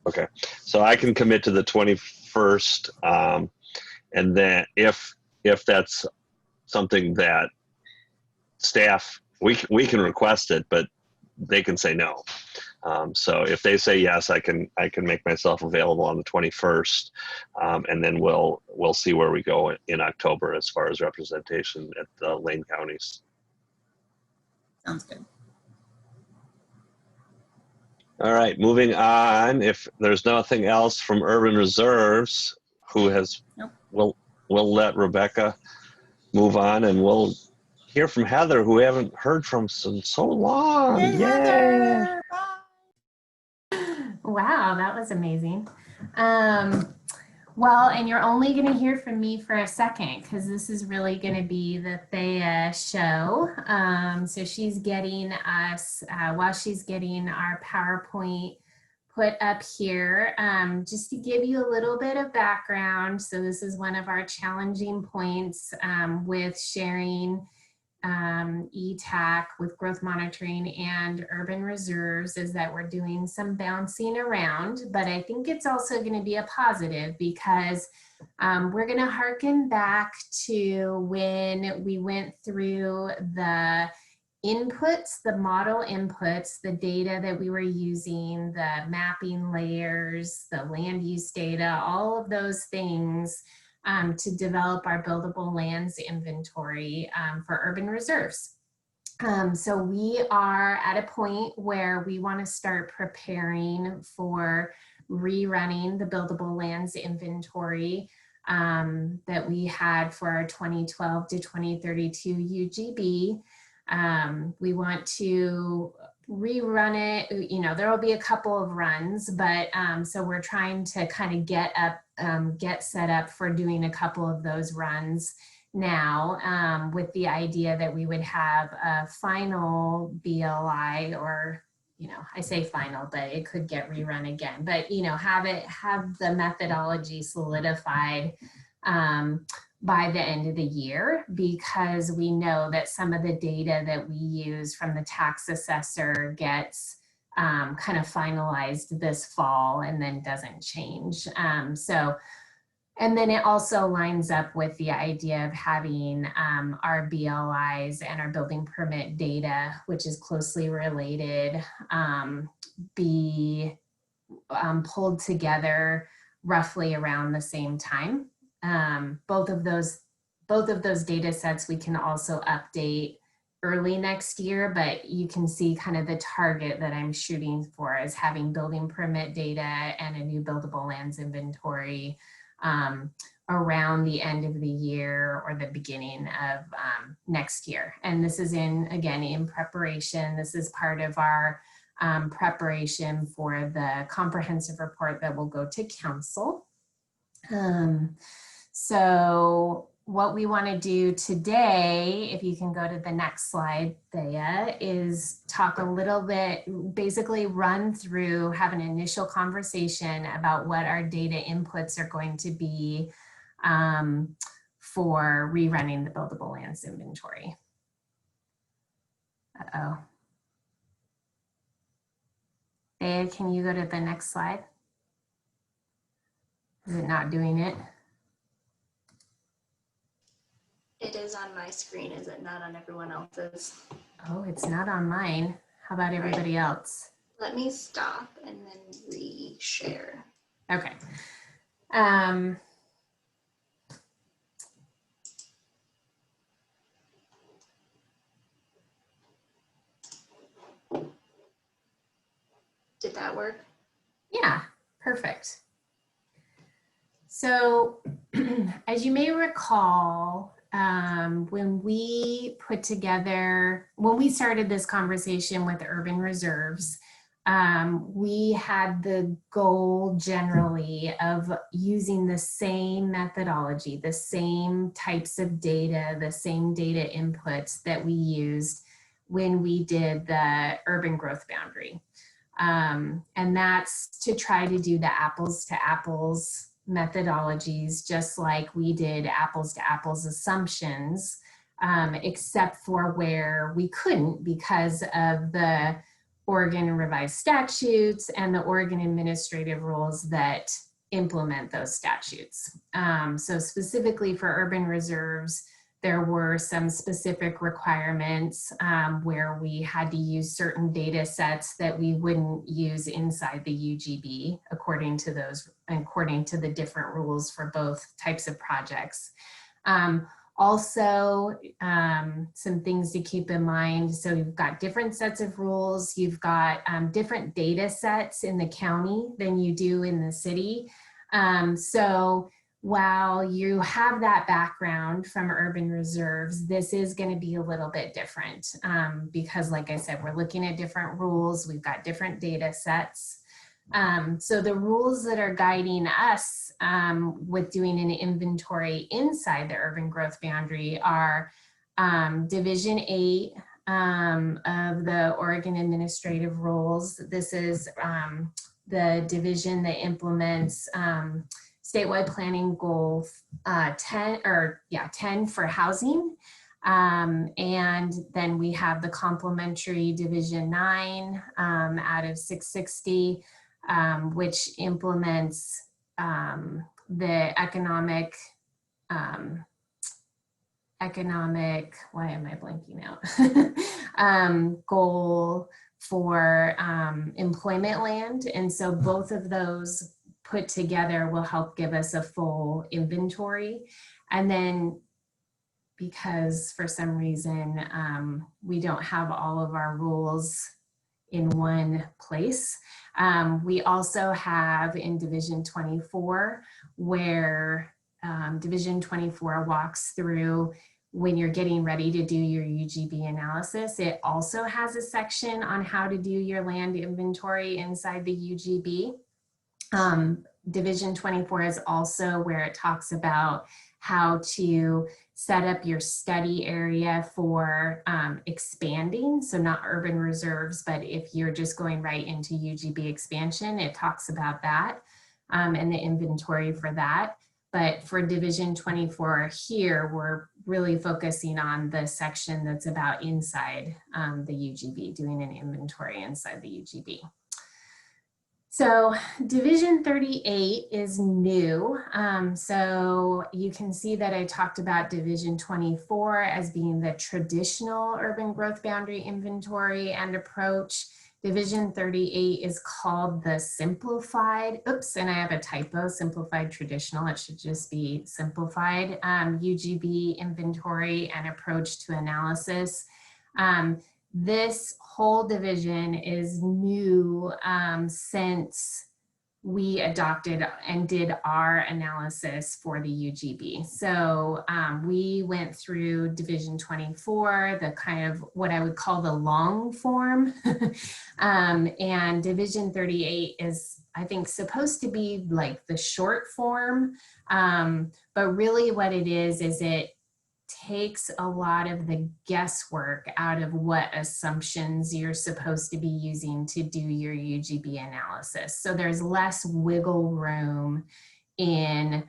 B: Okay, so I can commit to the 21st, and then if that's something that staff, we can request it, but they can say no. So if they say yes, I can make myself available on the 21st, and then we'll see where we go in October as far as representation at the Lane counties.
F: Sounds good.
B: All right, moving on. If there's nothing else from Urban Reserves, who has,
F: Nope.
B: we'll let Rebecca move on, and we'll hear from Heather, who we haven't heard from in so long.
F: Yay,
B: Yay!
F: Heather!
D: Wow, that was amazing. Well, and you're only going to hear from me for a second because this is really going to be the Thea show. So she's getting us, while she's getting our PowerPoint put up here, just to give you a little bit of background. So this is one of our challenging points with sharing EETAC with growth monitoring and urban reserves, is that we're doing some bouncing around, but I think it's also going to be a positive because we're going to harken back to when we went through the inputs, the model inputs, the data that we were using, the mapping layers, the land use data, all of those things to develop our buildable lands inventory for urban reserves. So we are at a point where we want to start preparing for rerunning the buildable lands inventory that we had for our 2012 to 2032 UGB. We want to rerun it. You know, there will be a couple of runs, but so we're trying to kind of get set up for doing a couple of those runs now, with the idea that we would have a final BLI, or, you know, I say final, but it could get rerun again, but, you know, have the methodology solidified by the end of the year, because we know that some of the data that we use from the tax assessor gets kind of finalized this fall and then doesn't change. And then it also lines up with the idea of having our BLIs and our building permit data, which is closely related, be pulled together roughly around the same time. Both of those data sets we can also update early next year, but you can see kind of the target that I'm shooting for is having building permit data and a new buildable lands inventory around the end of the year or the beginning of next year. And this is again, in preparation. This is part of our preparation for the comprehensive report that will go to council. So what we want to do today, if you can go to the next slide, Thea, is talk a little bit, basically run through, have an initial conversation about what our data inputs are going to be for rerunning the buildable lands inventory. Uh-oh. Thea, can you go to the next slide? Is it not doing it?
H: It is on my screen, is it not on everyone else's?
D: Oh, it's not on mine. How about everybody else?
H: Let me stop and then re-share.
D: Okay.
H: Did that work?
D: Yeah, perfect. So as you may recall, when we started this conversation with urban reserves, we had the goal generally of using the same methodology, the same types of data, the same data inputs that we used when we did the urban growth boundary. And that's to try to do the apples to apples methodologies, just like we did apples to apples assumptions, except for where we couldn't because of the Oregon revised statutes and the Oregon administrative rules that implement those statutes. So specifically for urban reserves, there were some specific requirements where we had to use certain data sets that we wouldn't use inside the UGB according to the different rules for both types of projects. Also, some things to keep in mind. So you've got different sets of rules. You've got different data sets in the county than you do in the city. So while you have that background from urban reserves, this is going to be a little bit different because, like I said, we're looking at different rules. We've got different data sets. So the rules that are guiding us with doing an inventory inside the urban growth boundary are Division 8 of the Oregon Administrative Rules. This is the division that implements statewide planning goal 10 for housing. And then we have the complementary Division 9 out of 660, which implements the economic, why am I blanking out? Goal for employment land. And so both of those put together will help give us a full inventory. And then because for some reason we don't have all of our rules in one place, we also have in Division 24 where Division 24 walks through when you're getting ready to do your UGB analysis. It also has a section on how to do your land inventory inside the UGB. Division 24 is also where it talks about how to set up your study area for expanding. So not urban reserves, but if you're just going right into UGB expansion, it talks about that and the inventory for that. But for Division 24 here, we're really focusing on the section that's about inside the UGB, doing an inventory inside the UGB. So Division 38 is new. So you can see that I talked about Division 24 as being the traditional urban growth boundary inventory and approach. Division 38 is called the simplified, oops, and I have a typo, simplified traditional. It should just be simplified UGB inventory and approach to analysis. This whole division is new since we adopted and did our analysis for the UGB. So we went through Division 24, the kind of what I would call the long form. And Division 38 is, I think, supposed to be like the short form. But really what it is it takes a lot of the guesswork out of what assumptions you're supposed to be using to do your UGB analysis. So there's less wiggle room in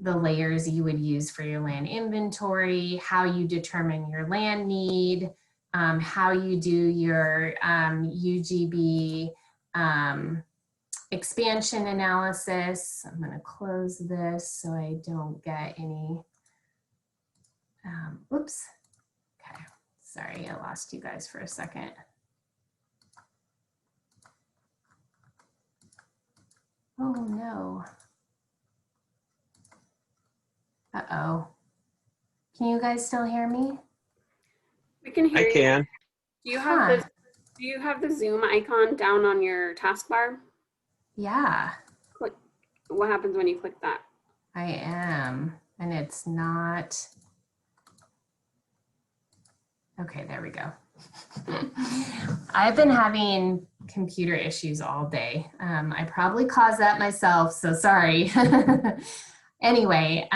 D: the layers you would use for your land inventory, how you determine your land need, how you do your UGB expansion analysis. I'm going to close this so I don't get any oops. Okay, sorry, I lost you guys for a second. Oh no. Uh-oh. Can you guys still hear me?
A: We can hear you.
B: I can.
A: Do you have the Zoom icon down on your taskbar?
D: Yeah.
A: Click. What happens when you click that?
D: I am, and it's not. Okay, there we go. I've been having computer issues all day. I probably caused that myself, so sorry. Anyway,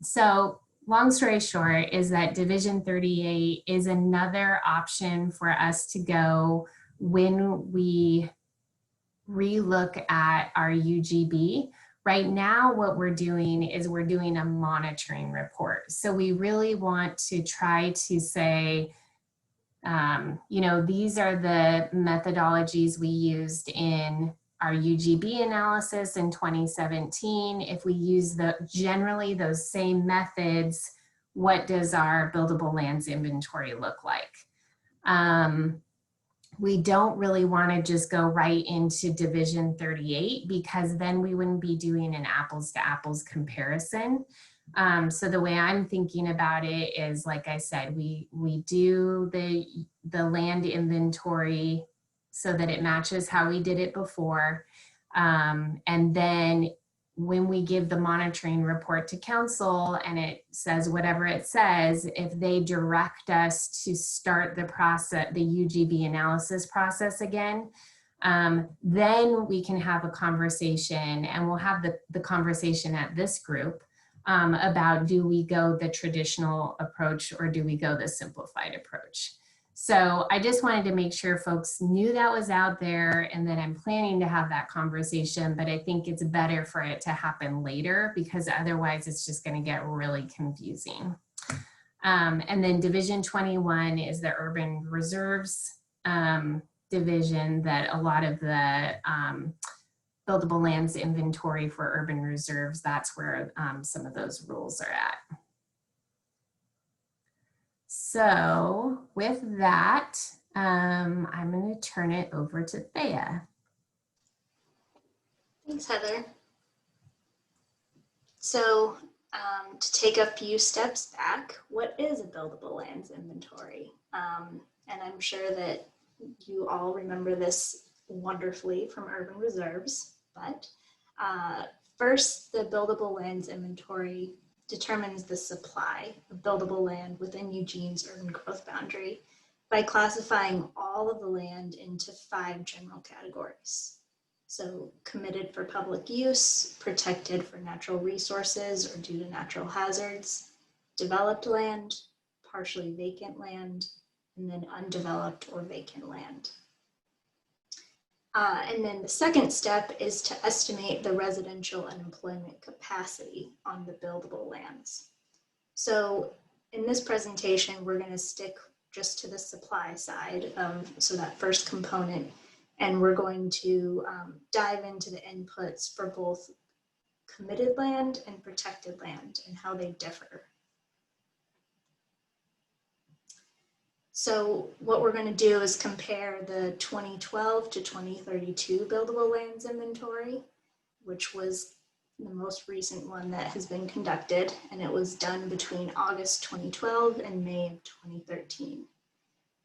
D: so long story short is that Division 38 is another option for us to go when we relook at our UGB. Right now, what we're doing is we're doing a monitoring report. So we really want to try to say, you know, these are the methodologies we used in our UGB analysis in 2017. If we use generally those same methods, what does our buildable lands inventory look like? We don't really want to just go right into Division 38 because then we wouldn't be doing an apples to apples comparison. So the way I'm thinking about it is, like I said, we do the land inventory so that it matches how we did it before. And then when we give the monitoring report to council and it says whatever it says, if they direct us to start the process, the UGB analysis process again, then we can have a conversation, and we'll have the conversation at this group about, do we go the traditional approach or do we go the simplified approach? So I just wanted to make sure folks knew that was out there and that I'm planning to have that conversation, but I think it's better for it to happen later because otherwise it's just going to get really confusing. And then Division 21 is the urban reserves division that a lot of the buildable lands inventory for urban reserves, that's where some of those rules are at. So with that, I'm going to turn it over to Thea.
N: Thanks, Heather. So to take a few steps back, what is a buildable lands inventory? And I'm sure that you all remember this wonderfully from urban reserves, but first, the buildable lands inventory determines the supply of buildable land within Eugene's urban growth boundary by classifying all of the land into 5 general categories. So committed for public use, protected for natural resources or due to natural hazards, developed land, partially vacant land, and then undeveloped or vacant land. And then the second step is to estimate the residential and employment capacity on the buildable lands. So in this presentation, we're going to stick just to the supply side of, so that first component, and we're going to dive into the inputs for both committed land and protected land and how they differ. So what we're going to do is compare the 2012 to 2032 buildable lands inventory, which was the most recent one that has been conducted, and it was done between August 2012 and May of 2013.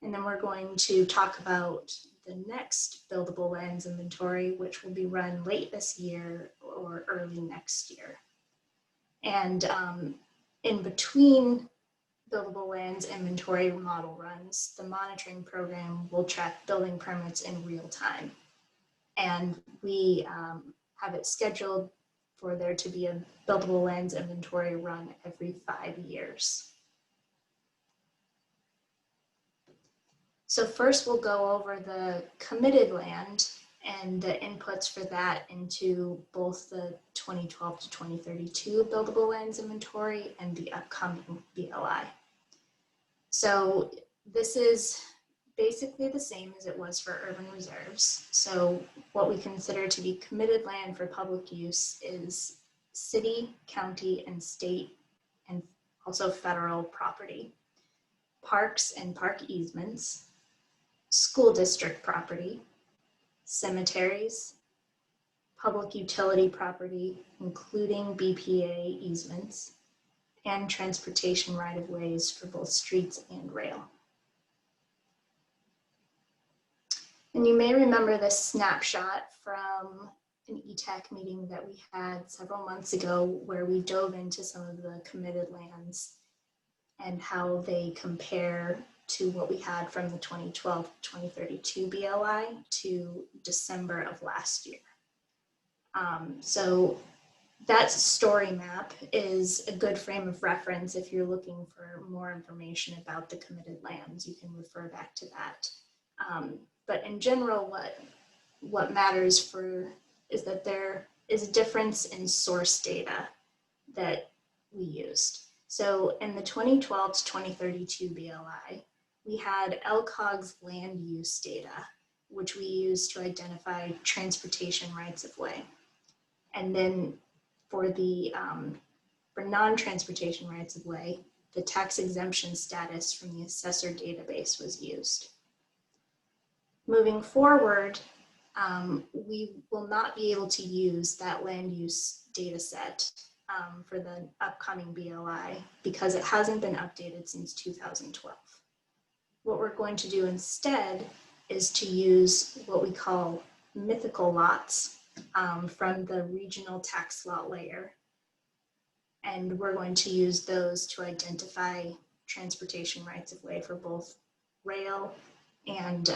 N: And then we're going to talk about the next buildable lands inventory, which will be run late this year or early next year. And in between buildable lands inventory model runs, the monitoring program will track building permits in real time. And we have it scheduled for there to be a buildable lands inventory run every 5 years. So first we'll go over the committed land and the inputs for that into both the 2012 to 2032 buildable lands inventory and the upcoming BLI. So this is basically the same as it was for urban reserves. So what we consider to be committed land for public use is city, county, and state, and also federal property, parks and park easements, school district property, cemeteries, public utility property, including BPA easements, and transportation right-of-ways for both streets and rail. And you may remember this snapshot from an ETAC meeting that we had several months ago where we dove into some of the committed lands and how they compare to what we had from the 2012-2032 BLI to December of last year. So that story map is a good frame of reference. If you're looking for more information about the committed lands, you can refer back to that. But in general, what matters is that there is a difference in source data that we used. So in the 2012-2032 BLI, we had LCOG's land use data, which we used to identify transportation rights of way. And then for the for non-transportation rights of way, the tax exemption status from the assessor database was used. Moving forward, we will not be able to use that land use data set for the upcoming BLI because it hasn't been updated since 2012. What we're going to do instead is to use what we call mythical lots from the regional tax lot layer. And we're going to use those to identify transportation rights of way for both rail and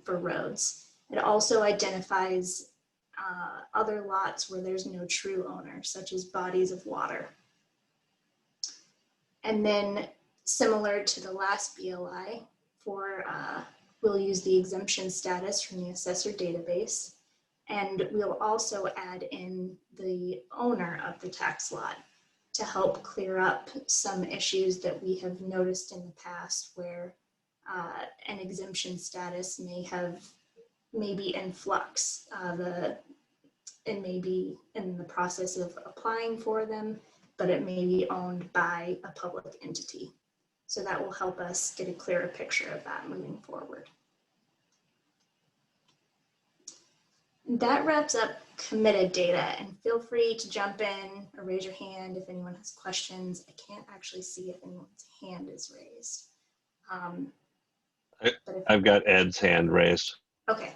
N: for roads. It also identifies other lots where there's no true owner, such as bodies of water. And then similar to the last BLI, we'll use the exemption status from the assessor database, and we'll also add in the owner of the tax lot to help clear up some issues that we have noticed in the past where an exemption status may be in flux. It may be in the process of applying for them, but it may be owned by a public entity. So that will help us get a clearer picture of that moving forward. That wraps up committed data, and feel free to jump in or raise your hand if anyone has questions. I can't actually see if anyone's hand is raised.
B: I've got Ed's hand raised.
N: Okay.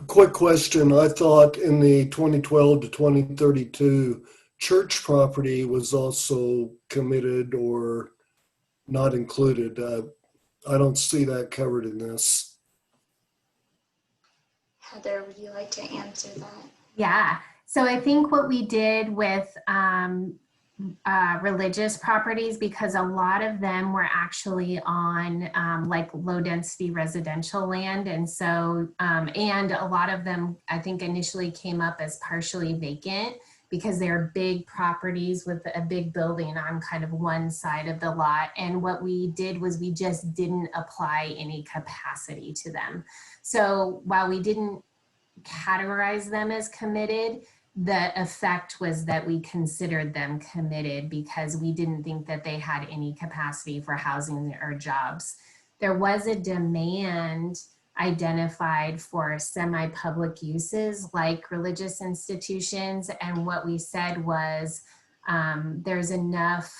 L: Quick question. I thought in the 2012 to 2032 church property was also committed or not included. I don't see that covered in this.
N: Heather, would you like to answer that?
D: Yeah, so I think what we did with religious properties, because a lot of them were actually on like low density residential land. And so, and a lot of them I think initially came up as partially vacant because they're big properties with a big building on kind of one side of the lot. And what we did was we just didn't apply any capacity to them. So while we didn't categorize them as committed, the effect was that we considered them committed because we didn't think that they had any capacity for housing or jobs. There was a demand identified for semi-public uses like religious institutions. And what we said was there's enough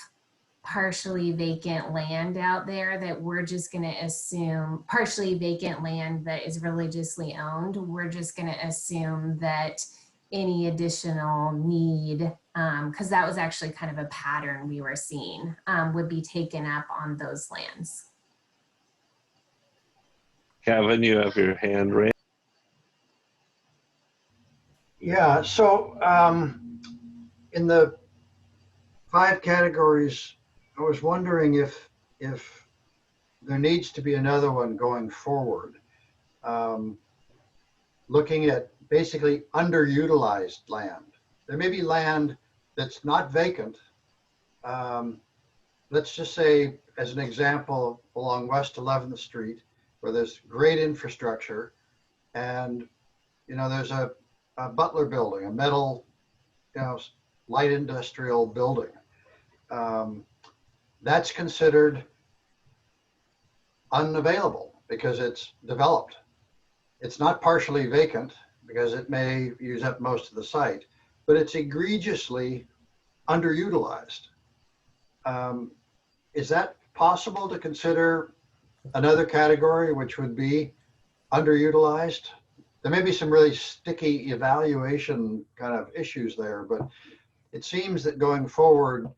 D: partially vacant land out there that we're just going to assume, partially vacant land that is religiously owned, we're just going to assume that any additional need, because that was actually kind of a pattern we were seeing, would be taken up on those lands.
B: Kevin, you have your hand raised.
J: Yeah, so in the 5 categories, I was wondering if there needs to be another one going forward. Looking at basically underutilized land. There may be land that's not vacant. Let's just say, as an example, along West 11th Street, where there's great infrastructure, and there's a Butler building, a metal, light industrial building. That's considered unavailable because it's developed. It's not partially vacant because it may use up most of the site, but it's egregiously underutilized. Is that possible to consider another category, which would be underutilized there may be some really sticky evaluation kind of issues there, but it seems that going forward,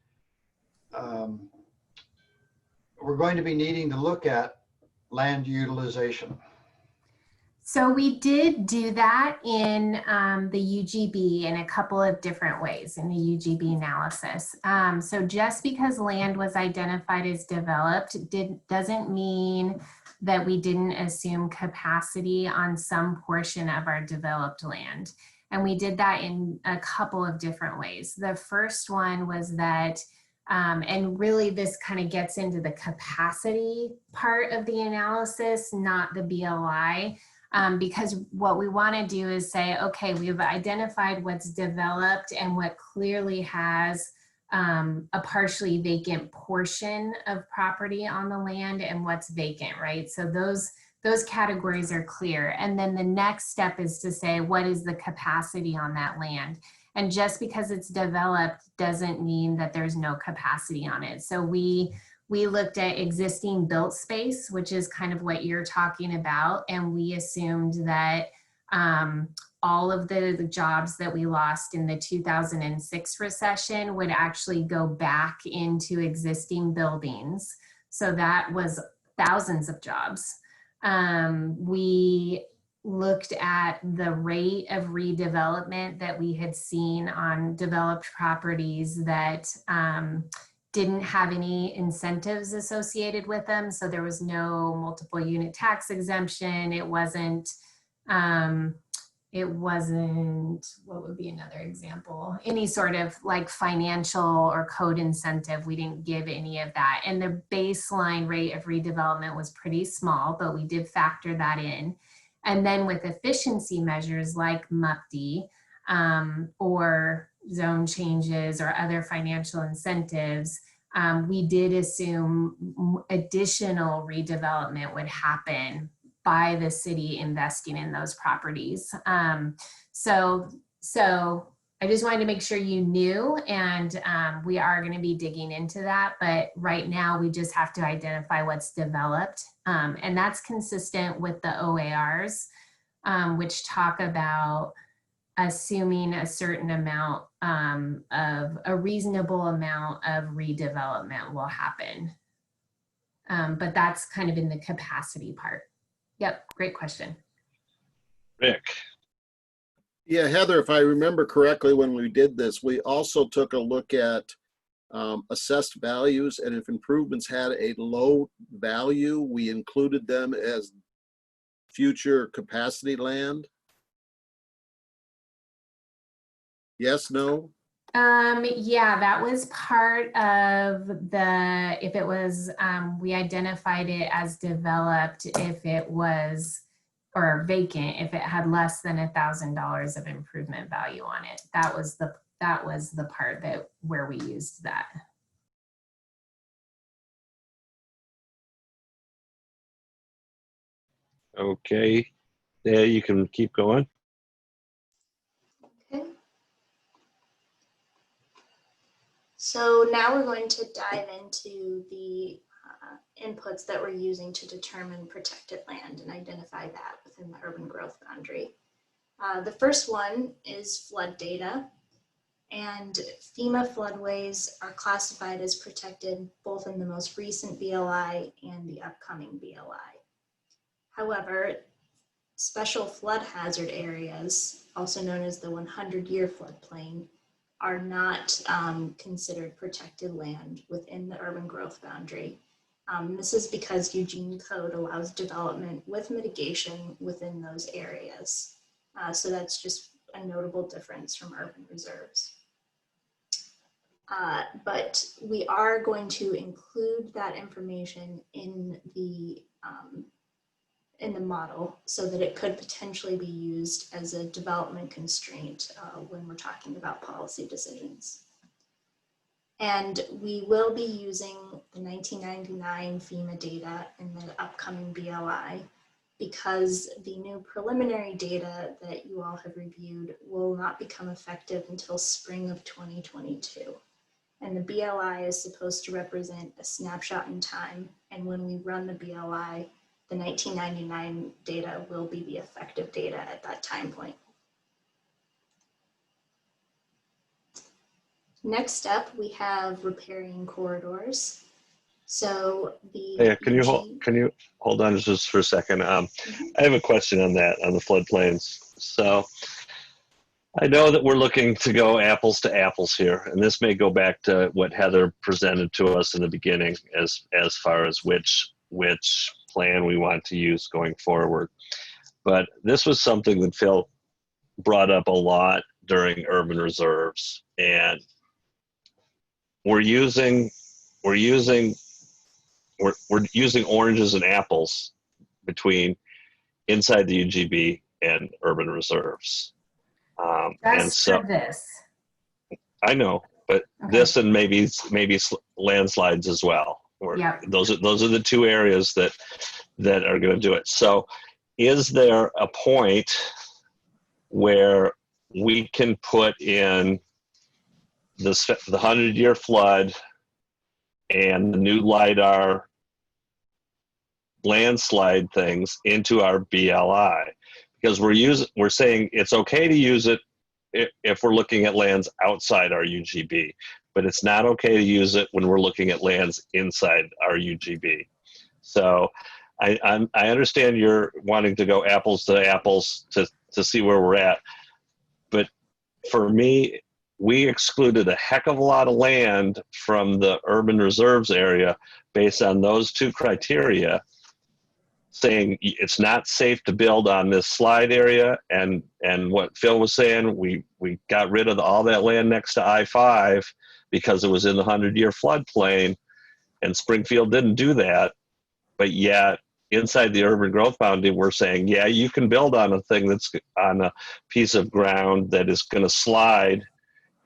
J: we're going to be needing to look at land utilization.
D: So we did do that in the UGB in a couple of different ways in the UGB analysis. So just because land was identified as developed doesn't mean that we didn't assume capacity on some portion of our developed land. And we did that in a couple of different ways. The first one was that, and really this kind of gets into the capacity part of the analysis, not the BLI. Because what we want to do is say, okay, we've identified what's developed and what clearly has a partially vacant portion of property on the land and what's vacant, right? So those categories are clear. And then the next step is to say, what is the capacity on that land? And just because it's developed doesn't mean that there's no capacity on it. So we looked at existing built space, which is kind of what you're talking about. And we assumed that all of the jobs that we lost in the 2006 recession would actually go back into existing buildings. So that was thousands of jobs. We looked at the rate of redevelopment that we had seen on developed properties that didn't have any incentives associated with them. So there was no multiple unit tax exemption. It wasn't, what would be another example? Any sort of like financial or code incentive. We didn't give any of that. And the baseline rate of redevelopment was pretty small, but we did factor that in. And then with efficiency measures like MUPD or zone changes or other financial incentives, we did assume additional redevelopment would happen by the city investing in those properties. So I just wanted to make sure you knew, and we are going to be digging into that, but right now we just have to identify what's developed. And that's consistent with the OARs, which talk about assuming a certain amount of a reasonable amount of redevelopment will happen. But that's kind of in the capacity part. Yep, great question.
B: Rick.
I: Yeah, Heather, if I remember correctly, when we did this, we also took a look at assessed values, and if improvements had a low value, we included them as future capacity land. Yes, no?
D: Yeah, that was part of the, if it was, we identified it as developed if it was, or vacant if it had less than $1,000 of improvement value on it. That was the part where we used that.
B: Okay, there you can keep going.
N: Okay. So now we're going to dive into the inputs that we're using to determine protected land and identify that within the urban growth boundary. The first one is flood data, and FEMA floodways are classified as protected both in the most recent BLI and the upcoming BLI. However, special flood hazard areas, also known as the 100-year floodplain, are not considered protected land within the urban growth boundary. This is because Eugene Code allows development with mitigation within those areas. So that's just a notable difference from urban reserves. But we are going to include that information in the model so that it could potentially be used as a development constraint when we're talking about policy decisions. And we will be using the 1999 FEMA data in the upcoming BLI because the new preliminary data that you all have reviewed will not become effective until spring of 2022. And the BLI is supposed to represent a snapshot in time. And when we run the BLI, the 1999 data will be the effective data at that time point. Next up, we have repairing corridors. So the
B: Yeah, can you hold on just for a second? I have a question on that, on the floodplains. So I know that we're looking to go apples to apples here, and this may go back to what Heather presented to us in the beginning as far as which plan we want to use going forward. But this was something that Phil brought up a lot during urban reserves, and we're using oranges and apples between inside the UGB and urban reserves. And so
D: for this.
B: I know, but this and maybe landslides as well.
D: Yep.
B: Those are the two areas that are going to do it. So is there a point where we can put in the 100-year flood and the new LIDAR landslide things into our BLI? Because we're saying it's okay to use it if we're looking at lands outside our UGB, but it's not okay to use it when we're looking at lands inside our UGB. So I understand you're wanting to go apples to apples to see where we're at, but for me, we excluded a heck of a lot of land from the urban reserves area based on those two criteria, saying it's not safe to build on this slide area, and what Phil was saying, we got rid of all that land next to I-5 because it was in the 100-year floodplain, and Springfield didn't do that, but yet inside the urban growth boundary, we're saying, yeah, you can build on a thing that's on a piece of ground that is going to slide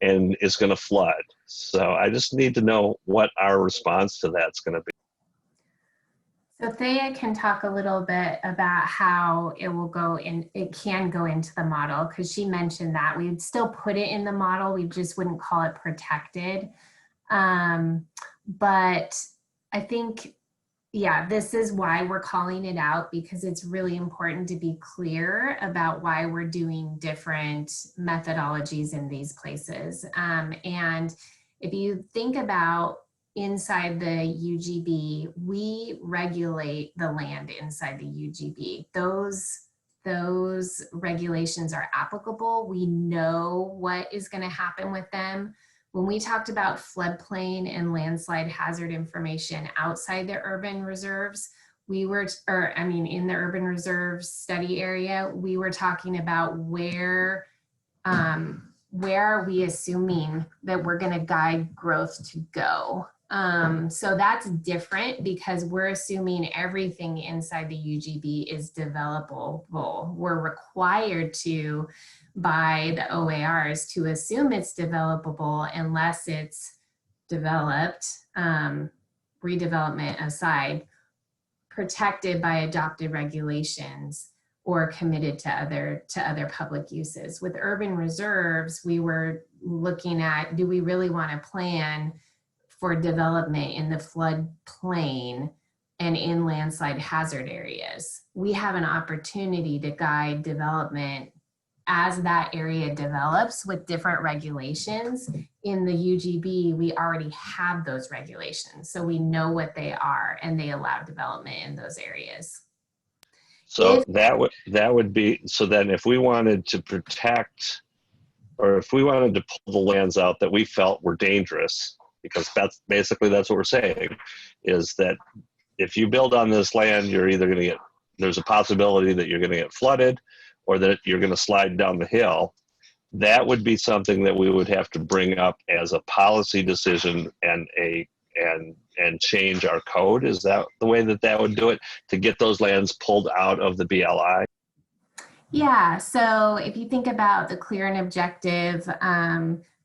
B: and is going to flood. So I just need to know what our response to that's going to be.
D: So Thea can talk a little bit about how it will go in, it can go into the model, because she mentioned that we'd still put it in the model, we just wouldn't call it protected. But I think, yeah, this is why we're calling it out, because it's really important to be clear about why we're doing different methodologies in these places. And if you think about inside the UGB, we regulate the land inside the UGB. Those regulations are applicable. We know what is going to happen with them. When we talked about floodplain and landslide hazard information outside the urban reserves, in the urban reserves study area, we were talking about where are we assuming that we're going to guide growth to go. So that's different, because we're assuming everything inside the UGB is developable. We're required to, by the OARs, to assume it's developable unless it's developed, redevelopment aside, protected by adopted regulations or committed to other public uses. With urban reserves, we were looking at, do we really want to plan for development in the floodplain and in landslide hazard areas? We have an opportunity to guide development as that area develops with different regulations. In the UGB, we already have those regulations, so we know what they are, and they allow development in those areas.
B: So that would be, so then if we wanted to protect, or if we wanted to pull the lands out that we felt were dangerous, because that's what we're saying, is that if you build on this land, you're either going to get, there's a possibility that you're going to get flooded or that you're going to slide down the hill. That would be something that we would have to bring up as a policy decision and change our code. Is that the way that would do it, to get those lands pulled out of the BLI?
D: Yeah, so if you think about the clear and objective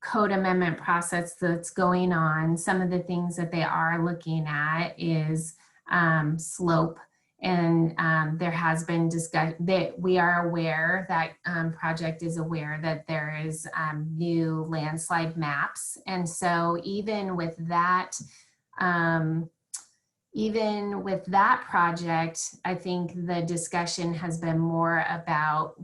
D: code amendment process that's going on, some of the things that they are looking at is slope. And there has been discussion that we are aware that project is aware that there is new landslide maps. And so even with that even with that project, I think the discussion has been more about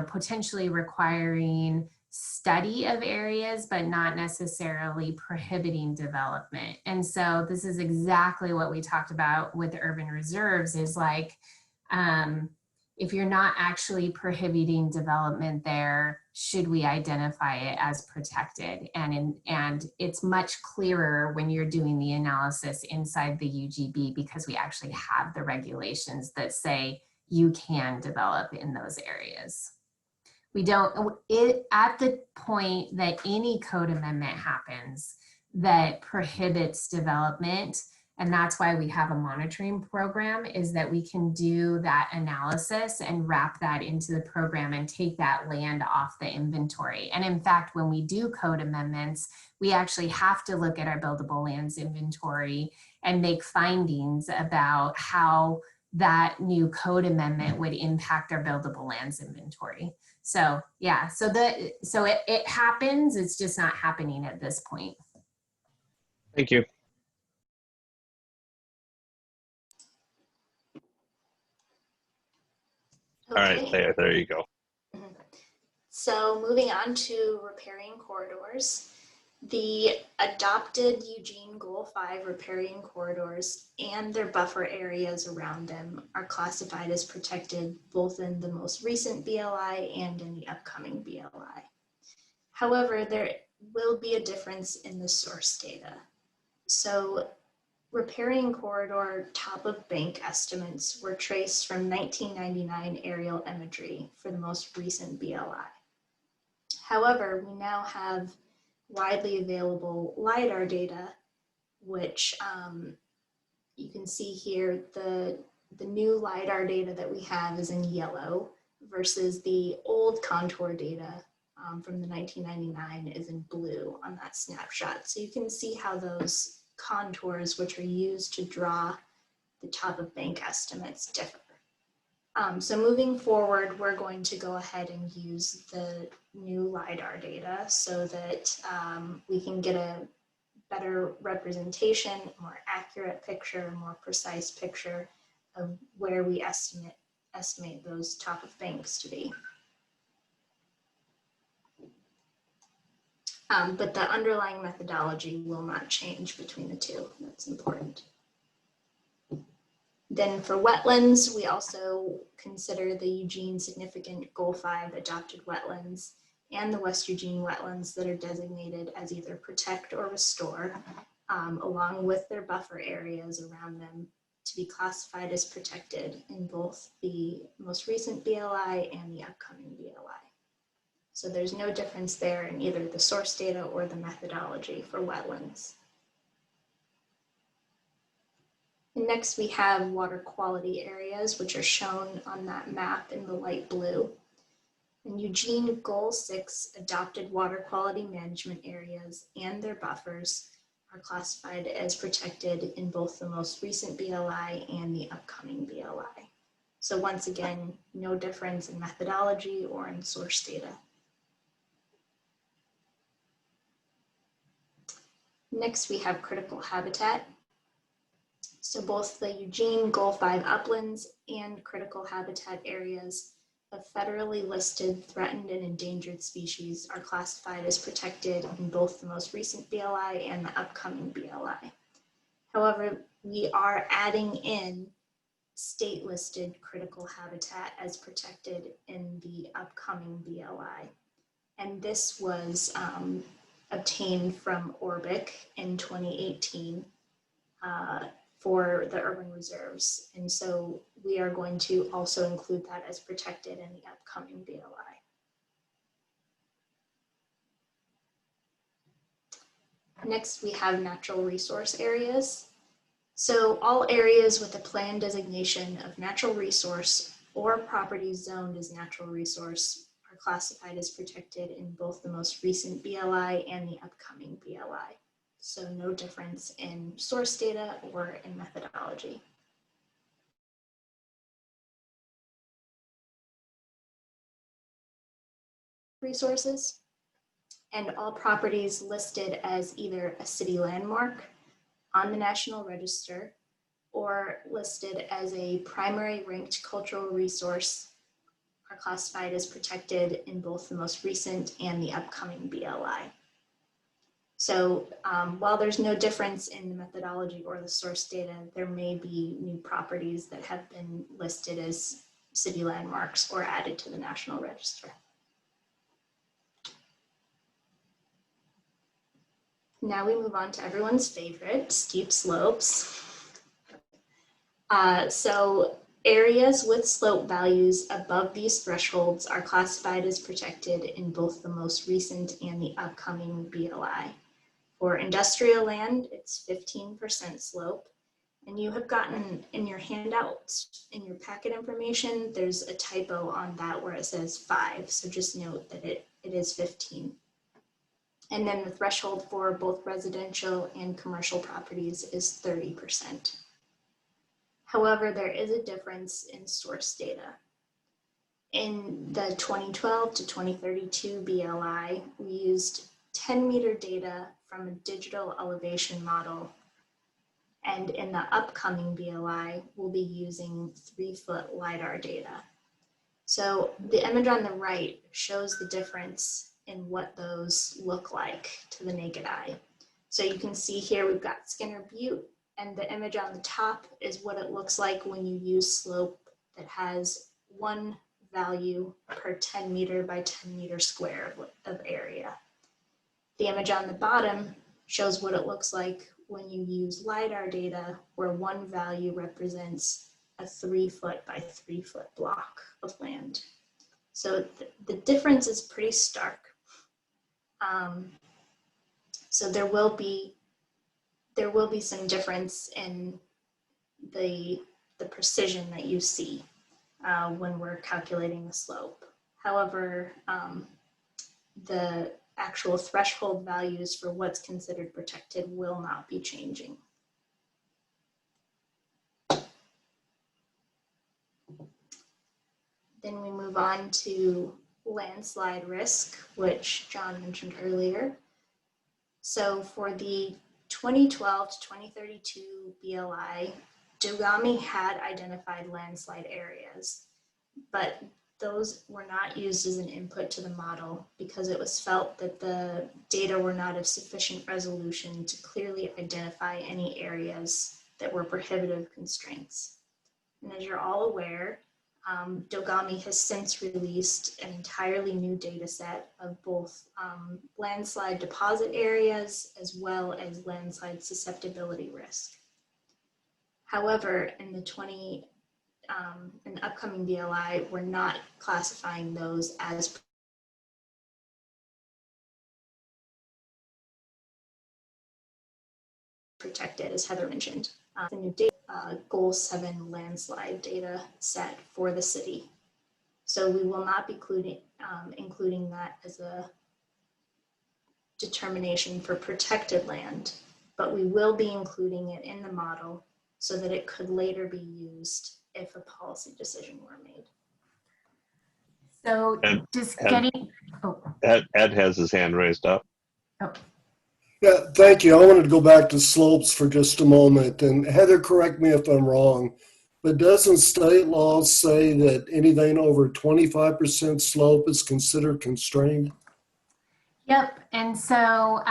D: potentially requiring study of areas, but not necessarily prohibiting development. And so this is exactly what we talked about with urban reserves is like, if you're not actually prohibiting development there, should we identify it as protected? And it's much clearer when you're doing the analysis inside the UGB because we actually have the regulations that say you can develop in those areas. We don't, at the point that any code amendment happens that prohibits development, and that's why we have a monitoring program, is that we can do that analysis and wrap that into the program and take that land off the inventory. And in fact, when we do code amendments, we actually have to look at our buildable lands inventory and make findings about how that new code amendment would impact our buildable lands inventory. So yeah, so it happens, it's just not happening at this point.
B: Thank you.
N: Okay.
B: All right, there you go.
N: So moving on to riparian corridors, the adopted Eugene Goal 5 riparian corridors and their buffer areas around them are classified as protected both in the most recent BLI and in the upcoming BLI. However, there will be a difference in the source data. So riparian corridor top of bank estimates were traced from 1999 aerial imagery for the most recent BLI. However, we now have widely available LiDAR data, which you can see here, the new LiDAR data that we have is in yellow versus the old contour data from the 1999 is in blue on that snapshot. So you can see how those contours, which are used to draw the top of bank estimates, differ. So moving forward, we're going to go ahead and use the new LiDAR data so that we can get a better representation, more accurate picture, more precise picture of where we estimate those top of banks to be. But the underlying methodology will not change between the two. That's important. Then for wetlands, we also consider the Eugene Significant Goal 5 adopted wetlands and the West Eugene wetlands that are designated as either protect or restore, along with their buffer areas around them, to be classified as protected in both the most recent BLI and the upcoming BLI. So there's no difference there in either the source data or the methodology for wetlands. And next we have water quality areas, which are shown on that map in the light blue. And Eugene Goal 6 adopted water quality management areas and their buffers are classified as protected in both the most recent BLI and the upcoming BLI. So once again, no difference in methodology or in source data. Next, we have critical habitat. So both the Eugene Goal 5 uplands and critical habitat areas of federally listed threatened and endangered species are classified as protected in both the most recent BLI and the upcoming BLI. However, we are adding in state listed critical habitat as protected in the upcoming BLI. And this was obtained from Orbic in 2018 for the urban reserves. And so we are going to also include that as protected in the upcoming BLI. Next, we have natural resource areas. So all areas with a plan designation of natural resource or properties zoned as natural resource are classified as protected in both the most recent BLI and the upcoming BLI. So no difference in source data or in methodology. Resources, and all properties listed as either a city landmark on the National Register or listed as a primary ranked cultural resource are classified as protected in both the most recent and the upcoming BLI. So while there's no difference in the methodology or the source data, there may be new properties that have been listed as city landmarks or added to the National Register. Now we move on to everyone's favorite, steep slopes. So areas with slope values above these thresholds are classified as protected in both the most recent and the upcoming BLI. For industrial land, it's 15% slope. And you have gotten in your handouts, in your packet information, there's a typo on that where it says 5. So just note that it is 15. And then the threshold for both residential and commercial properties is 30%. However, there is a difference in source data. In the 2012 to 2032 BLI, we used 10-meter data from a digital elevation model. And in the upcoming BLI, we'll be using 3-foot LiDAR data. So the image on the right shows the difference in what those look like to the naked eye. So you can see here we've got Skinner Butte, and the image on the top is what it looks like when you use slope that has 1 value per 10 meter by 10 meter square of area. The image on the bottom shows what it looks like when you use LiDAR data, where 1 value represents a 3-foot by 3-foot block of land. So the difference is pretty stark. So there will be some difference in the precision that you see when we're calculating the slope. However, the actual threshold values for what's considered protected will not be changing. Then we move on to landslide risk, which John mentioned earlier. So for the 2012 to 2032 BLI, Dogami had identified landslide areas, but those were not used as an input to the model because it was felt that the data were not of sufficient resolution to clearly identify any areas that were prohibitive constraints. And as you're all aware, Dogami has since released an entirely new data set of both landslide deposit areas as well as landslide susceptibility risk. However, in the upcoming BLI, we're not classifying those as protected, as Heather mentioned. The new data, Goal 7 landslide data set for the city. So we will not be including that as a determination for protected land, but we will be including it in the model so that it could later be used if a policy decision were made.
D: So
B: Ed has his hand raised up.
D: Oh.
L: Yeah, thank you. I wanted to go back to slopes for just a moment. And Heather, correct me if I'm wrong, but doesn't state law say that anything over 25% slope is considered constrained?
D: Yep, and so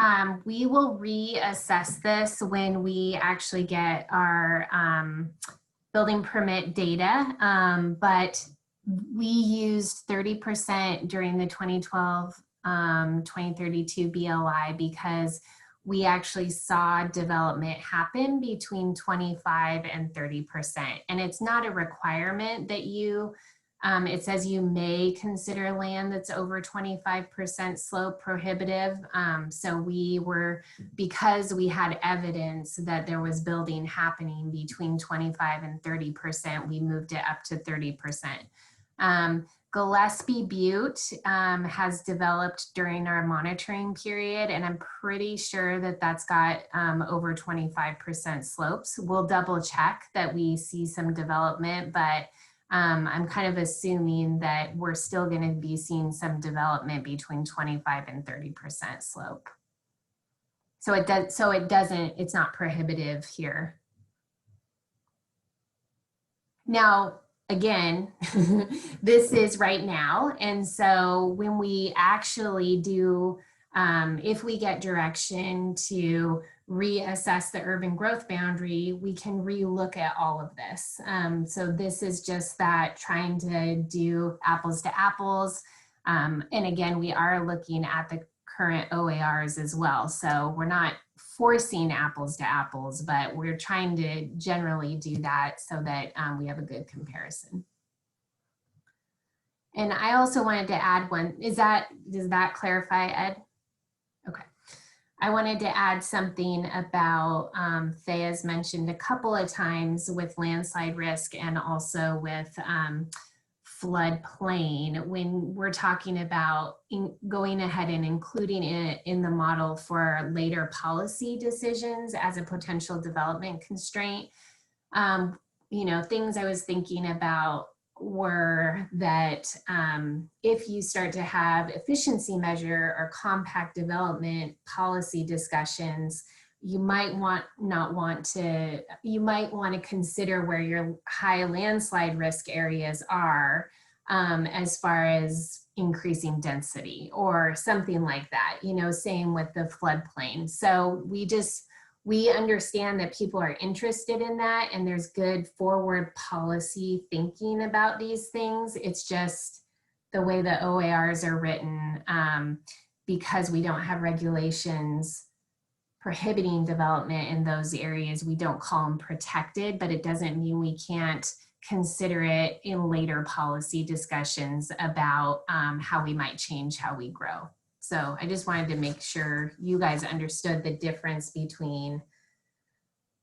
D: we will reassess this when we actually get our building permit data, but we used 30% during the 2012-2032 BLI because we actually saw development happen between 25 and 30%. And it's not a requirement that you, it says you may consider land that's over 25% slope prohibitive. So we were, because we had evidence that there was building happening between 25 and 30%, we moved it up to 30%. Gillespie Butte has developed during our monitoring period, and I'm pretty sure that that's got over 25% slopes. We'll double check that we see some development, but I'm kind of assuming that we're still going to be seeing some development between 25 and 30% slope. So it's not prohibitive here. Now, again, this is right now. And so when we actually do, if we get direction to reassess the urban growth boundary, we can relook at all of this. So this is just that, trying to do apples to apples. And again, we are looking at the current OARs as well. So we're not forcing apples to apples, but we're trying to generally do that so that we have a good comparison. And I also wanted to add one, does that clarify, Ed? Okay. I wanted to add something about, Thea's mentioned a couple of times with landslide risk and also with floodplain, when we're talking about going ahead and including it in the model for later policy decisions as a potential development constraint. You know, things I was thinking about were that if you start to have efficiency measure or compact development policy discussions, you might want to consider where your high landslide risk areas are as far as increasing density or something like that, you know, same with the floodplain. So we understand that people are interested in that, and there's good forward policy thinking about these things. It's just the way the OARs are written, because we don't have regulations prohibiting development in those areas, we don't call them protected, but it doesn't mean we can't consider it in later policy discussions about how we might change how we grow. So I just wanted to make sure you guys understood the difference between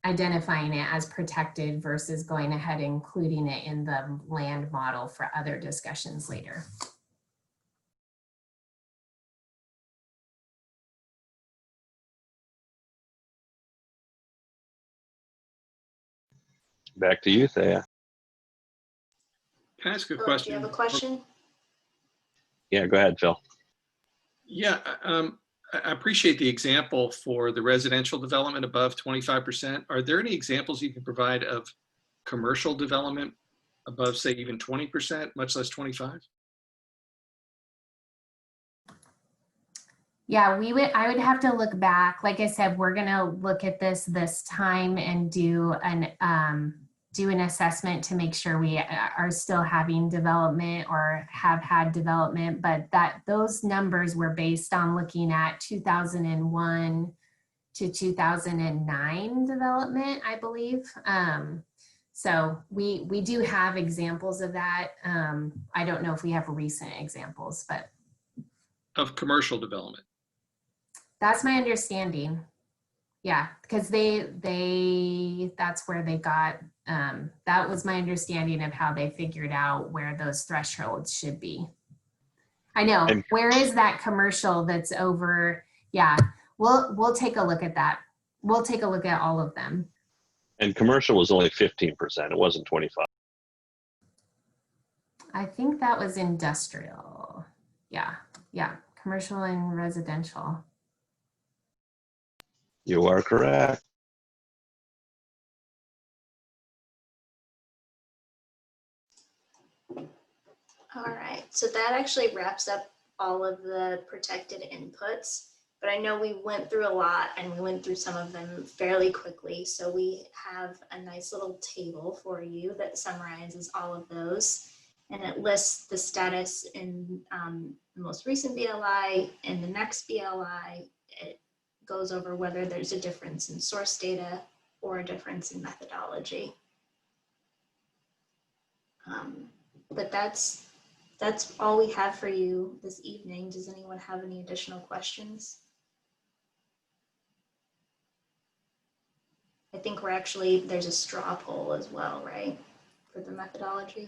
D: identifying it as protected versus going ahead and including it in the land model for other discussions later.
B: Back to you, Thea.
K: Can I ask a
N: Phil,
K: question?
N: do you have a question?
B: Yeah, go ahead, Phil.
K: Yeah, I appreciate the example for the residential development above 25%. Are there any examples you can provide of commercial development above, say, even 20%, much less 25?
D: Yeah, I would have to look back. Like I said, we're gonna look at this time and do an assessment to make sure we are still having development or have had development, but those numbers were based on looking at 2001 to 2009 development, I believe. So we do have examples of that. I don't know if we have recent examples, but.
K: Of commercial development.
D: That's my understanding. Yeah, because that's where they got, that was my understanding of how they figured out where those thresholds should be. I know, where is that commercial that's over? Yeah, we'll take a look at that. We'll take a look at all of them.
B: And commercial was only 15%, it wasn't 25.
D: I think that was industrial. Yeah, commercial and residential.
B: You are correct.
N: All right, so that actually wraps up all of the protected inputs, but I know we went through a lot and we went through some of them fairly quickly. So we have a nice little table for you that summarizes all of those, and it lists the status in the most recent BLI and the next BLI. It goes over whether there's a difference in source data or a difference in methodology. But that's all we have for you this evening. Does anyone have any additional questions? I think there's a straw poll as well, right? For the methodology.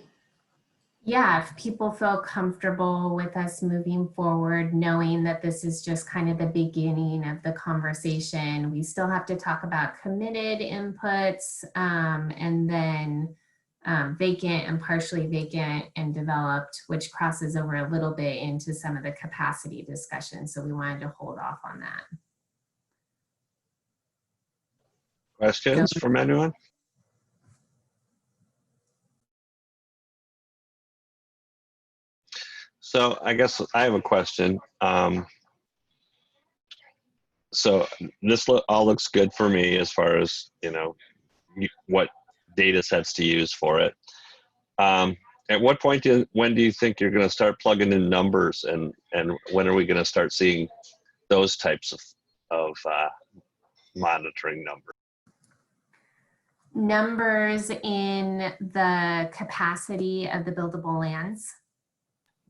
D: Yeah, if people feel comfortable with us moving forward, knowing that this is just kind of the beginning of the conversation, we still have to talk about committed inputs, and then vacant and partially vacant and developed, which crosses over a little bit into some of the capacity discussion. So we wanted to hold off on that.
B: Questions from anyone? So I guess I have a question. So this all looks good for me as far as, you know, what data sets to use for it. At what point, when do you think you're going to start plugging in numbers, and when are we going to start seeing those types of monitoring numbers?
D: Numbers in the capacity of the buildable lands.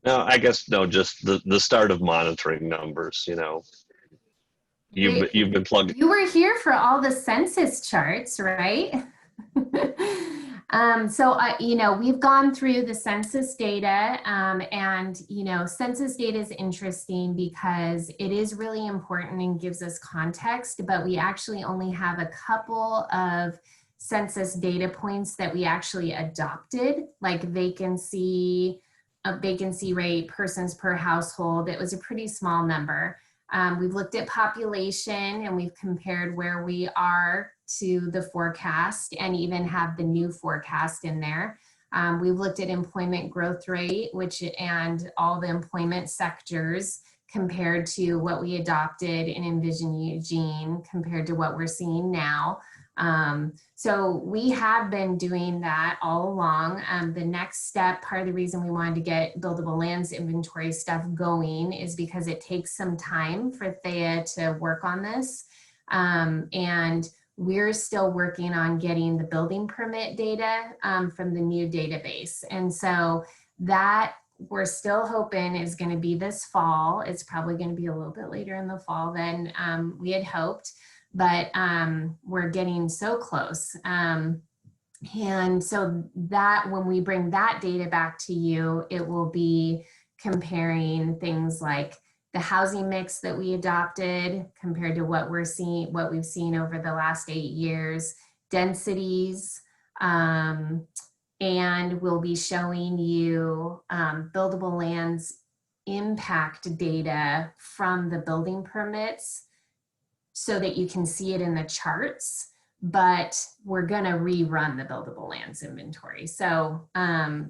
B: No, I guess no, just the start of monitoring numbers, you know. You've been plugging.
D: You were here for all the census charts, right? You know, we've gone through the census data, and, you know, census data is interesting because it is really important and gives us context, but we actually only have a couple of census data points that we actually adopted, like vacancy rate, persons per household. It was a pretty small number. We've looked at population and we've compared where we are to the forecast and even have the new forecast in there. We've looked at employment growth rate, and all the employment sectors compared to what we adopted in Envision Eugene compared to what we're seeing now. So we have been doing that all along. The next step, part of the reason we wanted to get buildable lands inventory stuff going is because it takes some time for Thea to work on this. And we're still working on getting the building permit data from the new database. And so that we're still hoping is going to be this fall. It's probably going to be a little bit later in the fall than we had hoped. But we're getting so close. And so that when we bring that data back to you, it will be comparing things like the housing mix that we adopted compared to what we've seen over the last 8 years, densities, and we'll be showing you buildable lands impact data from the building permits, so that you can see it in the charts, but we're gonna rerun the buildable lands inventory. So,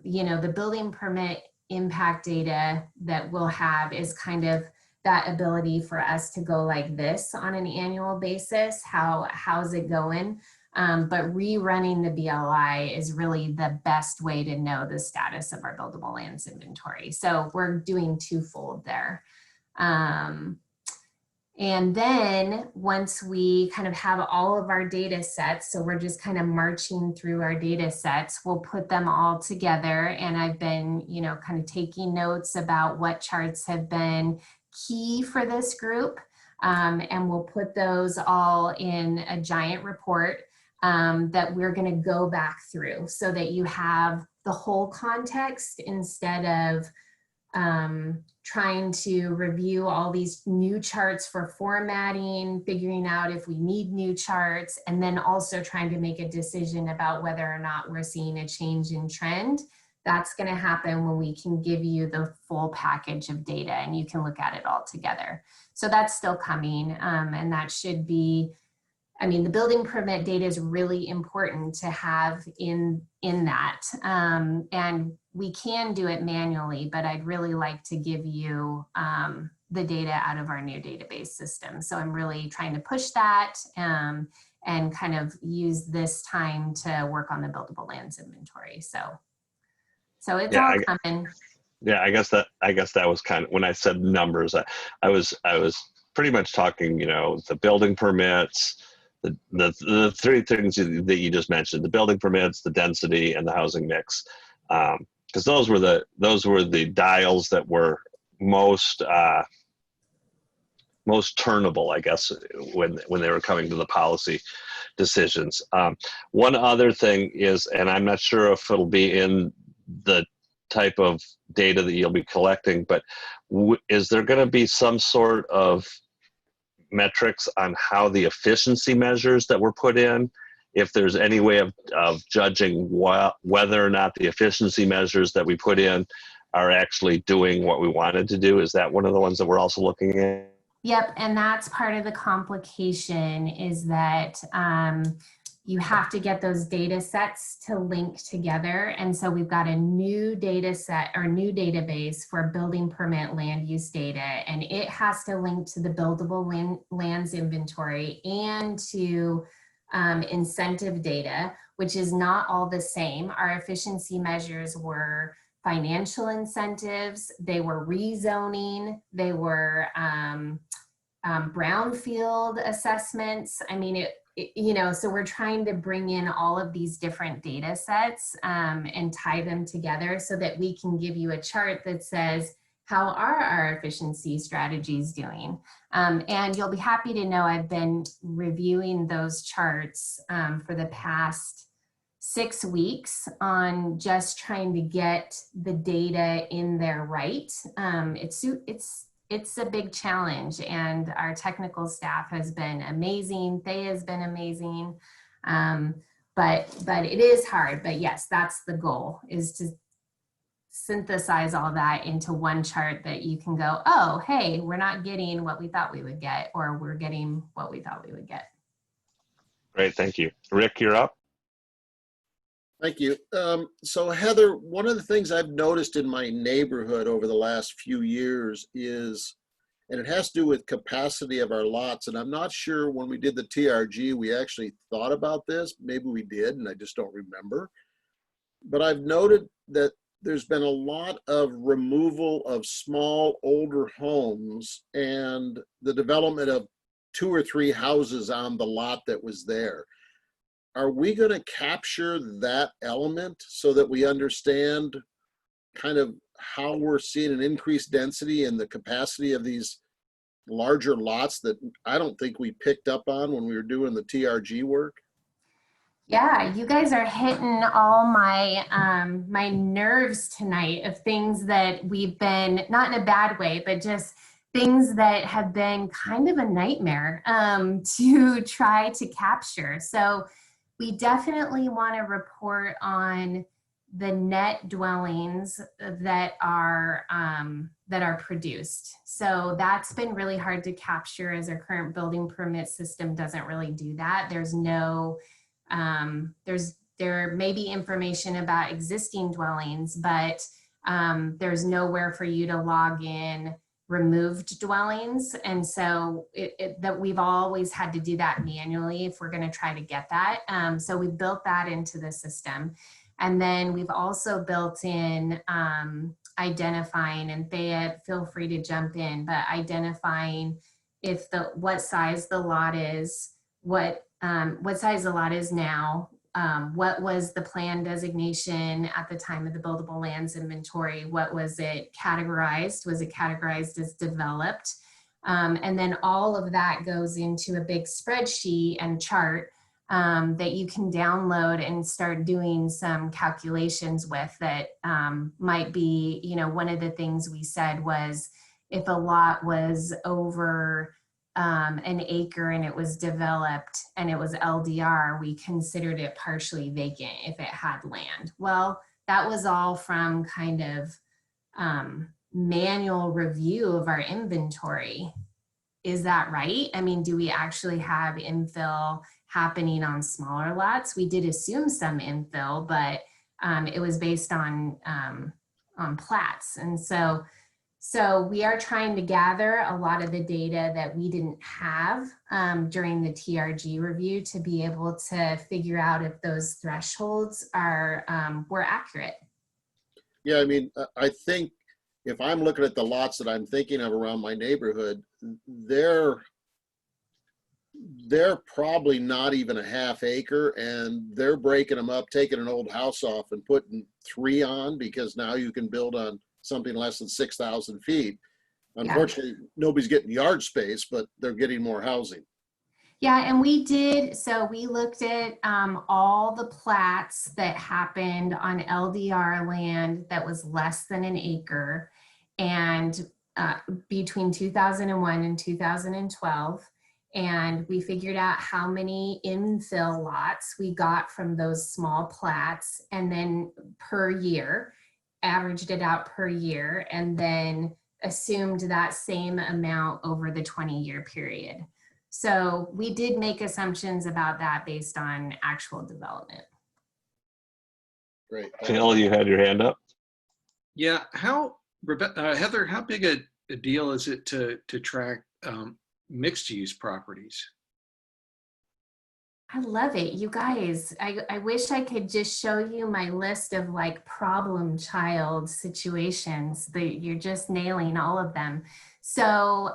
D: you know, the building permit impact data that we'll have is kind of that ability for us to go like this on an annual basis. How's it going? But rerunning the BLI is really the best way to know the status of our buildable lands inventory. So we're doing twofold there. And then once we kind of have all of our data sets, so we're just kind of marching through our data sets, we'll put them all together. And I've been, you know, kind of taking notes about what charts have been key for this group. And we'll put those all in a giant report that we're going to go back through so that you have the whole context instead of trying to review all these new charts for formatting, figuring out if we need new charts, and then also trying to make a decision about whether or not we're seeing a change in trend. That's going to happen when we can give you the full package of data and you can look at it all together. So that's still coming, and that should be, I mean, the building permit data is really important to have in that. And we can do it manually, but I'd really like to give you the data out of our new database system. So I'm really trying to push that and kind of use this time to work on the buildable lands inventory. So it's all coming.
B: Yeah, I guess that was kind of, when I said numbers, I was pretty much talking, you know, the building permits, the three things that you just mentioned: the building permits, the density, and the housing mix. Because those were the dials that were most turnable, I guess, when they were coming to the policy decisions. One other thing is, and I'm not sure if it'll be in the type of data that you'll be collecting, but is there going to be some sort of metrics on how the efficiency measures that were put in, if there's any way of judging whether or not the efficiency measures that we put in are actually doing what we wanted to do? Is that one of the ones that we're also looking at?
D: Yep, and that's part of the complication is that you have to get those data sets to link together. And so we've got a new data set or new database for building permit land use data, and it has to link to the buildable lands inventory and to incentive data, which is not all the same. Our efficiency measures were financial incentives, they were rezoning, they were brownfield assessments. I mean, you know, so we're trying to bring in all of these different data sets and tie them together so that we can give you a chart that says, how are our efficiency strategies doing? And you'll be happy to know I've been reviewing those charts for the past 6 weeks on just trying to get the data in there right. It's a big challenge, and our technical staff has been amazing. Thea has been amazing, but it is hard. But yes, that's the goal, is to synthesize all that into one chart that you can go, oh, hey, we're not getting what we thought we would get, or we're getting what we thought we would get.
B: Great, thank you. Rick, you're up.
I: Thank you. So Heather, one of the things I've noticed in my neighborhood over the last few years is, and it has to do with capacity of our lots, and I'm not sure when we did the TRG, we actually thought about this. Maybe we did, and I just don't remember. But I've noted that there's been a lot of removal of small, older homes and the development of 2 or 3 houses on the lot that was there. Are we going to capture that element so that we understand kind of how we're seeing an increased density and the capacity of these larger lots that I don't think we picked up on when we were doing the TRG work?
D: Yeah, you guys are hitting all my my nerves tonight of things that we've been, not in a bad way, but just things that have been kind of a nightmare to try to capture. So we definitely want to report on the net dwellings that are produced. So that's been really hard to capture, as our current building permit system doesn't really do that. There's no, there may be information about existing dwellings, but there's nowhere for you to log in removed dwellings. And so that we've always had to do that manually if we're going to try to get that. So we built that into the system. And then we've also built in identifying, and Thea, feel free to jump in, but identifying if what size the lot is, what size the lot is now, what was the plan designation at the time of the buildable lands inventory, what was it categorized, was it categorized as developed, and then all of that goes into a big spreadsheet and chart that you can download and start doing some calculations with. That might be, you know, one of the things we said was, if a lot was over an acre and it was developed and it was LDR, we considered it partially vacant if it had land. Well, that was all from kind of manual review of our inventory. Is that right? I mean, do we actually have infill happening on smaller lots? We did assume some infill, but it was based on plats. And so we are trying to gather a lot of the data that we didn't have during the TRG review to be able to figure out if those thresholds were accurate.
I: Yeah, I mean, I think if I'm looking at the lots that I'm thinking of around my neighborhood, they're probably not even a half acre, and they're breaking them up, taking an old house off and putting 3 on, because now you can build on something less than 6,000 feet. Unfortunately, nobody's getting yard space, but they're getting more housing.
D: Yeah, and we looked at all the plats that happened on LDR land that was less than an acre, and between 2001 and 2012. And we figured out how many infill lots we got from those small plats, and then per year, averaged it out per year, and then assumed that same amount over the 20-year period. So we did make assumptions about that based on actual development.
I: Great.
B: Phil, you had your hand up.
K: Yeah, Heather, how big a deal is it to track mixed use properties?
D: I love it. You guys, I wish I could just show you my list of like problem child situations. You're just nailing all of them. So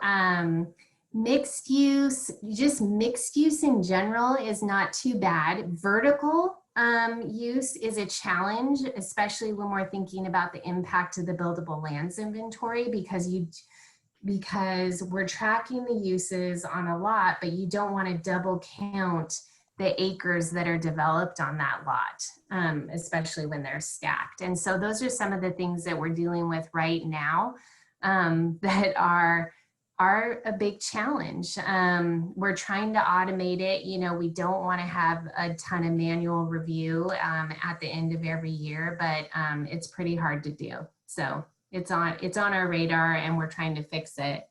D: mixed use, just mixed use in general is not too bad. Vertical use is a challenge, especially when we're thinking about the impact of the buildable lands inventory, because we're tracking the uses on a lot, but you don't want to double count the acres that are developed on that lot, especially when they're stacked. And so those are some of the things that we're dealing with right now that are a big challenge. We're trying to automate it. You know, we don't want to have a ton of manual review at the end of every year, but it's pretty hard to do. So it's on our radar and we're trying to fix it.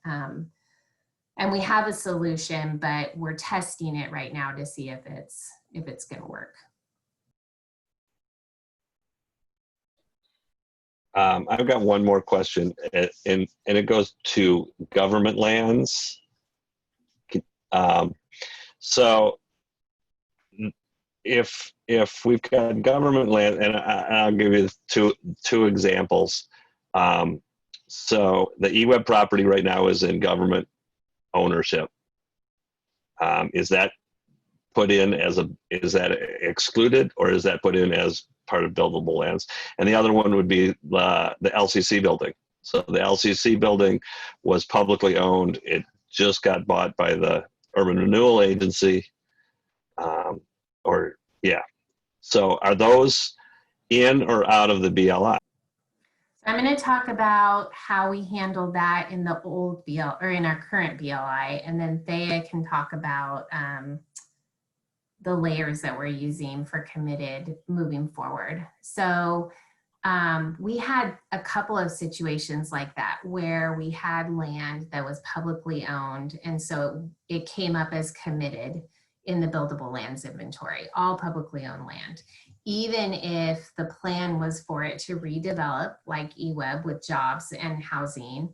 D: And we have a solution, but we're testing it right now to see if it's going to work.
B: I've got one more question, and it goes to government lands. So if we've got government land, and I'll give you two examples. So the eWeb property right now is in government ownership. Is that put in is that excluded, or is that put in as part of buildable lands? And the other one would be the LCC building. So the LCC building was publicly owned. It just got bought by the Urban Renewal Agency. So are those in or out of the BLI?
D: I'm going to talk about how we handle that in the old BL or in our current BLI, and then Thea can talk about the layers that we're using for committed moving forward. So we had a couple of situations like that where we had land that was publicly owned, and so it came up as committed in the buildable lands inventory, all publicly owned land. Even if the plan was for it to redevelop like eWeb with jobs and housing,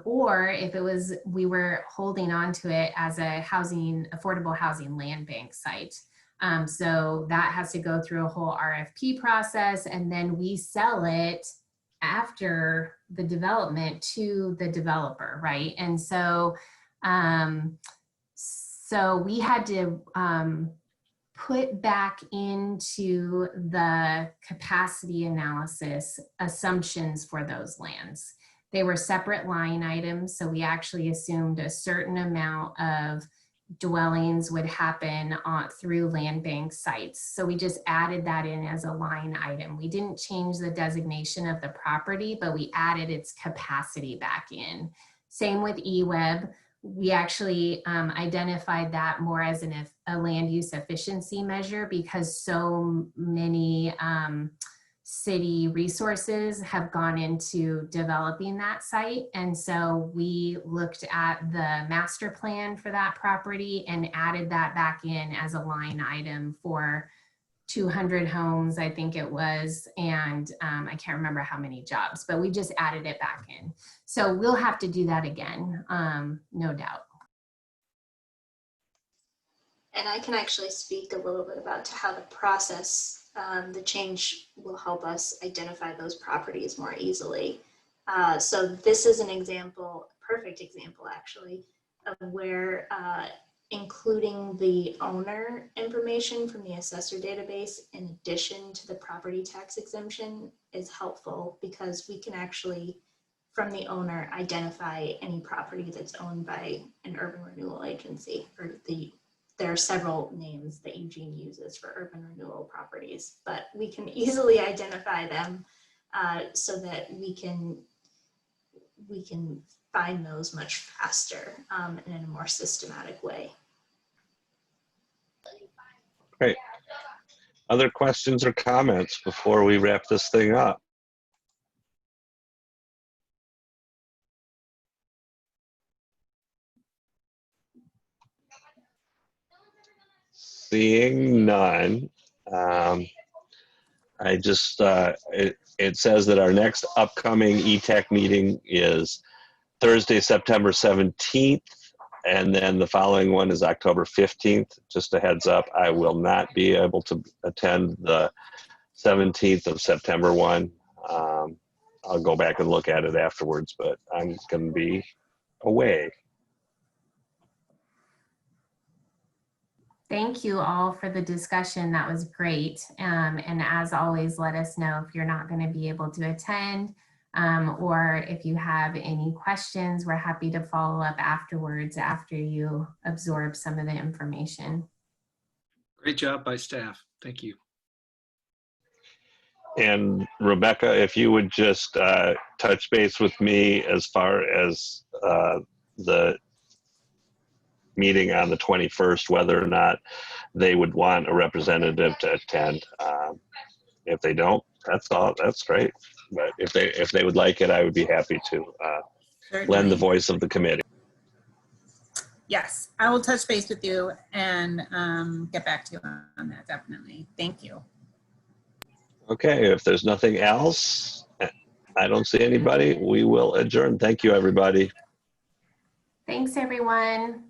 D: or if it was, we were holding on to it as a affordable housing land bank site. So that has to go through a whole RFP process, and then we sell it after the development to the developer, right? And so, so we had to put back into the capacity analysis assumptions for those lands. They were separate line items, so we actually assumed a certain amount of dwellings would happen through land bank sites. So we just added that in as a line item. We didn't change the designation of the property, but we added its capacity back in. Same with eWeb. We actually identified that more as a land use efficiency measure because so many city resources have gone into developing that site. And so we looked at the master plan for that property and added that back in as a line item for 200 homes, I think it was, and I can't remember how many jobs, but we just added it back in. So we'll have to do that again, no doubt.
N: And I can actually speak a little bit about how the process, the change will help us identify those properties more easily. So this is an example, a perfect example actually, of where including the owner information from the assessor database in addition to the property tax exemption is helpful because we can actually, from the owner, identify any property that's owned by an urban renewal agency, or there are several names that Eugene uses for urban renewal properties, but we can easily identify them so that we can find those much faster and in a more systematic way.
B: Great. Other questions or comments before we wrap this thing up? Seeing none, I just, it says that our next upcoming ETAC meeting is Thursday, September 17th, and then the following one is October 15th. Just a heads up, I will not be able to attend the 17th of September one. I'll go back and look at it afterwards, but I'm going to be away.
D: Thank you all for the discussion. That was great. And as always, let us know if you're not going to be able to attend, or if you have any questions. We're happy to follow up afterwards after you absorb some of the information.
K: Great job by staff. Thank you.
B: And Rebecca, if you would just touch base with me as far as the meeting on the 21st, whether or not they would want a representative to attend. If they don't, that's all. That's great. But if they would like it, I would be happy to lend the voice of the committee.
F: Yes, I will touch base with you and get back to you on that, definitely. Thank you.
B: Okay, if there's nothing else, I don't see anybody, we will adjourn. Thank you, everybody.
D: Thanks, everyone.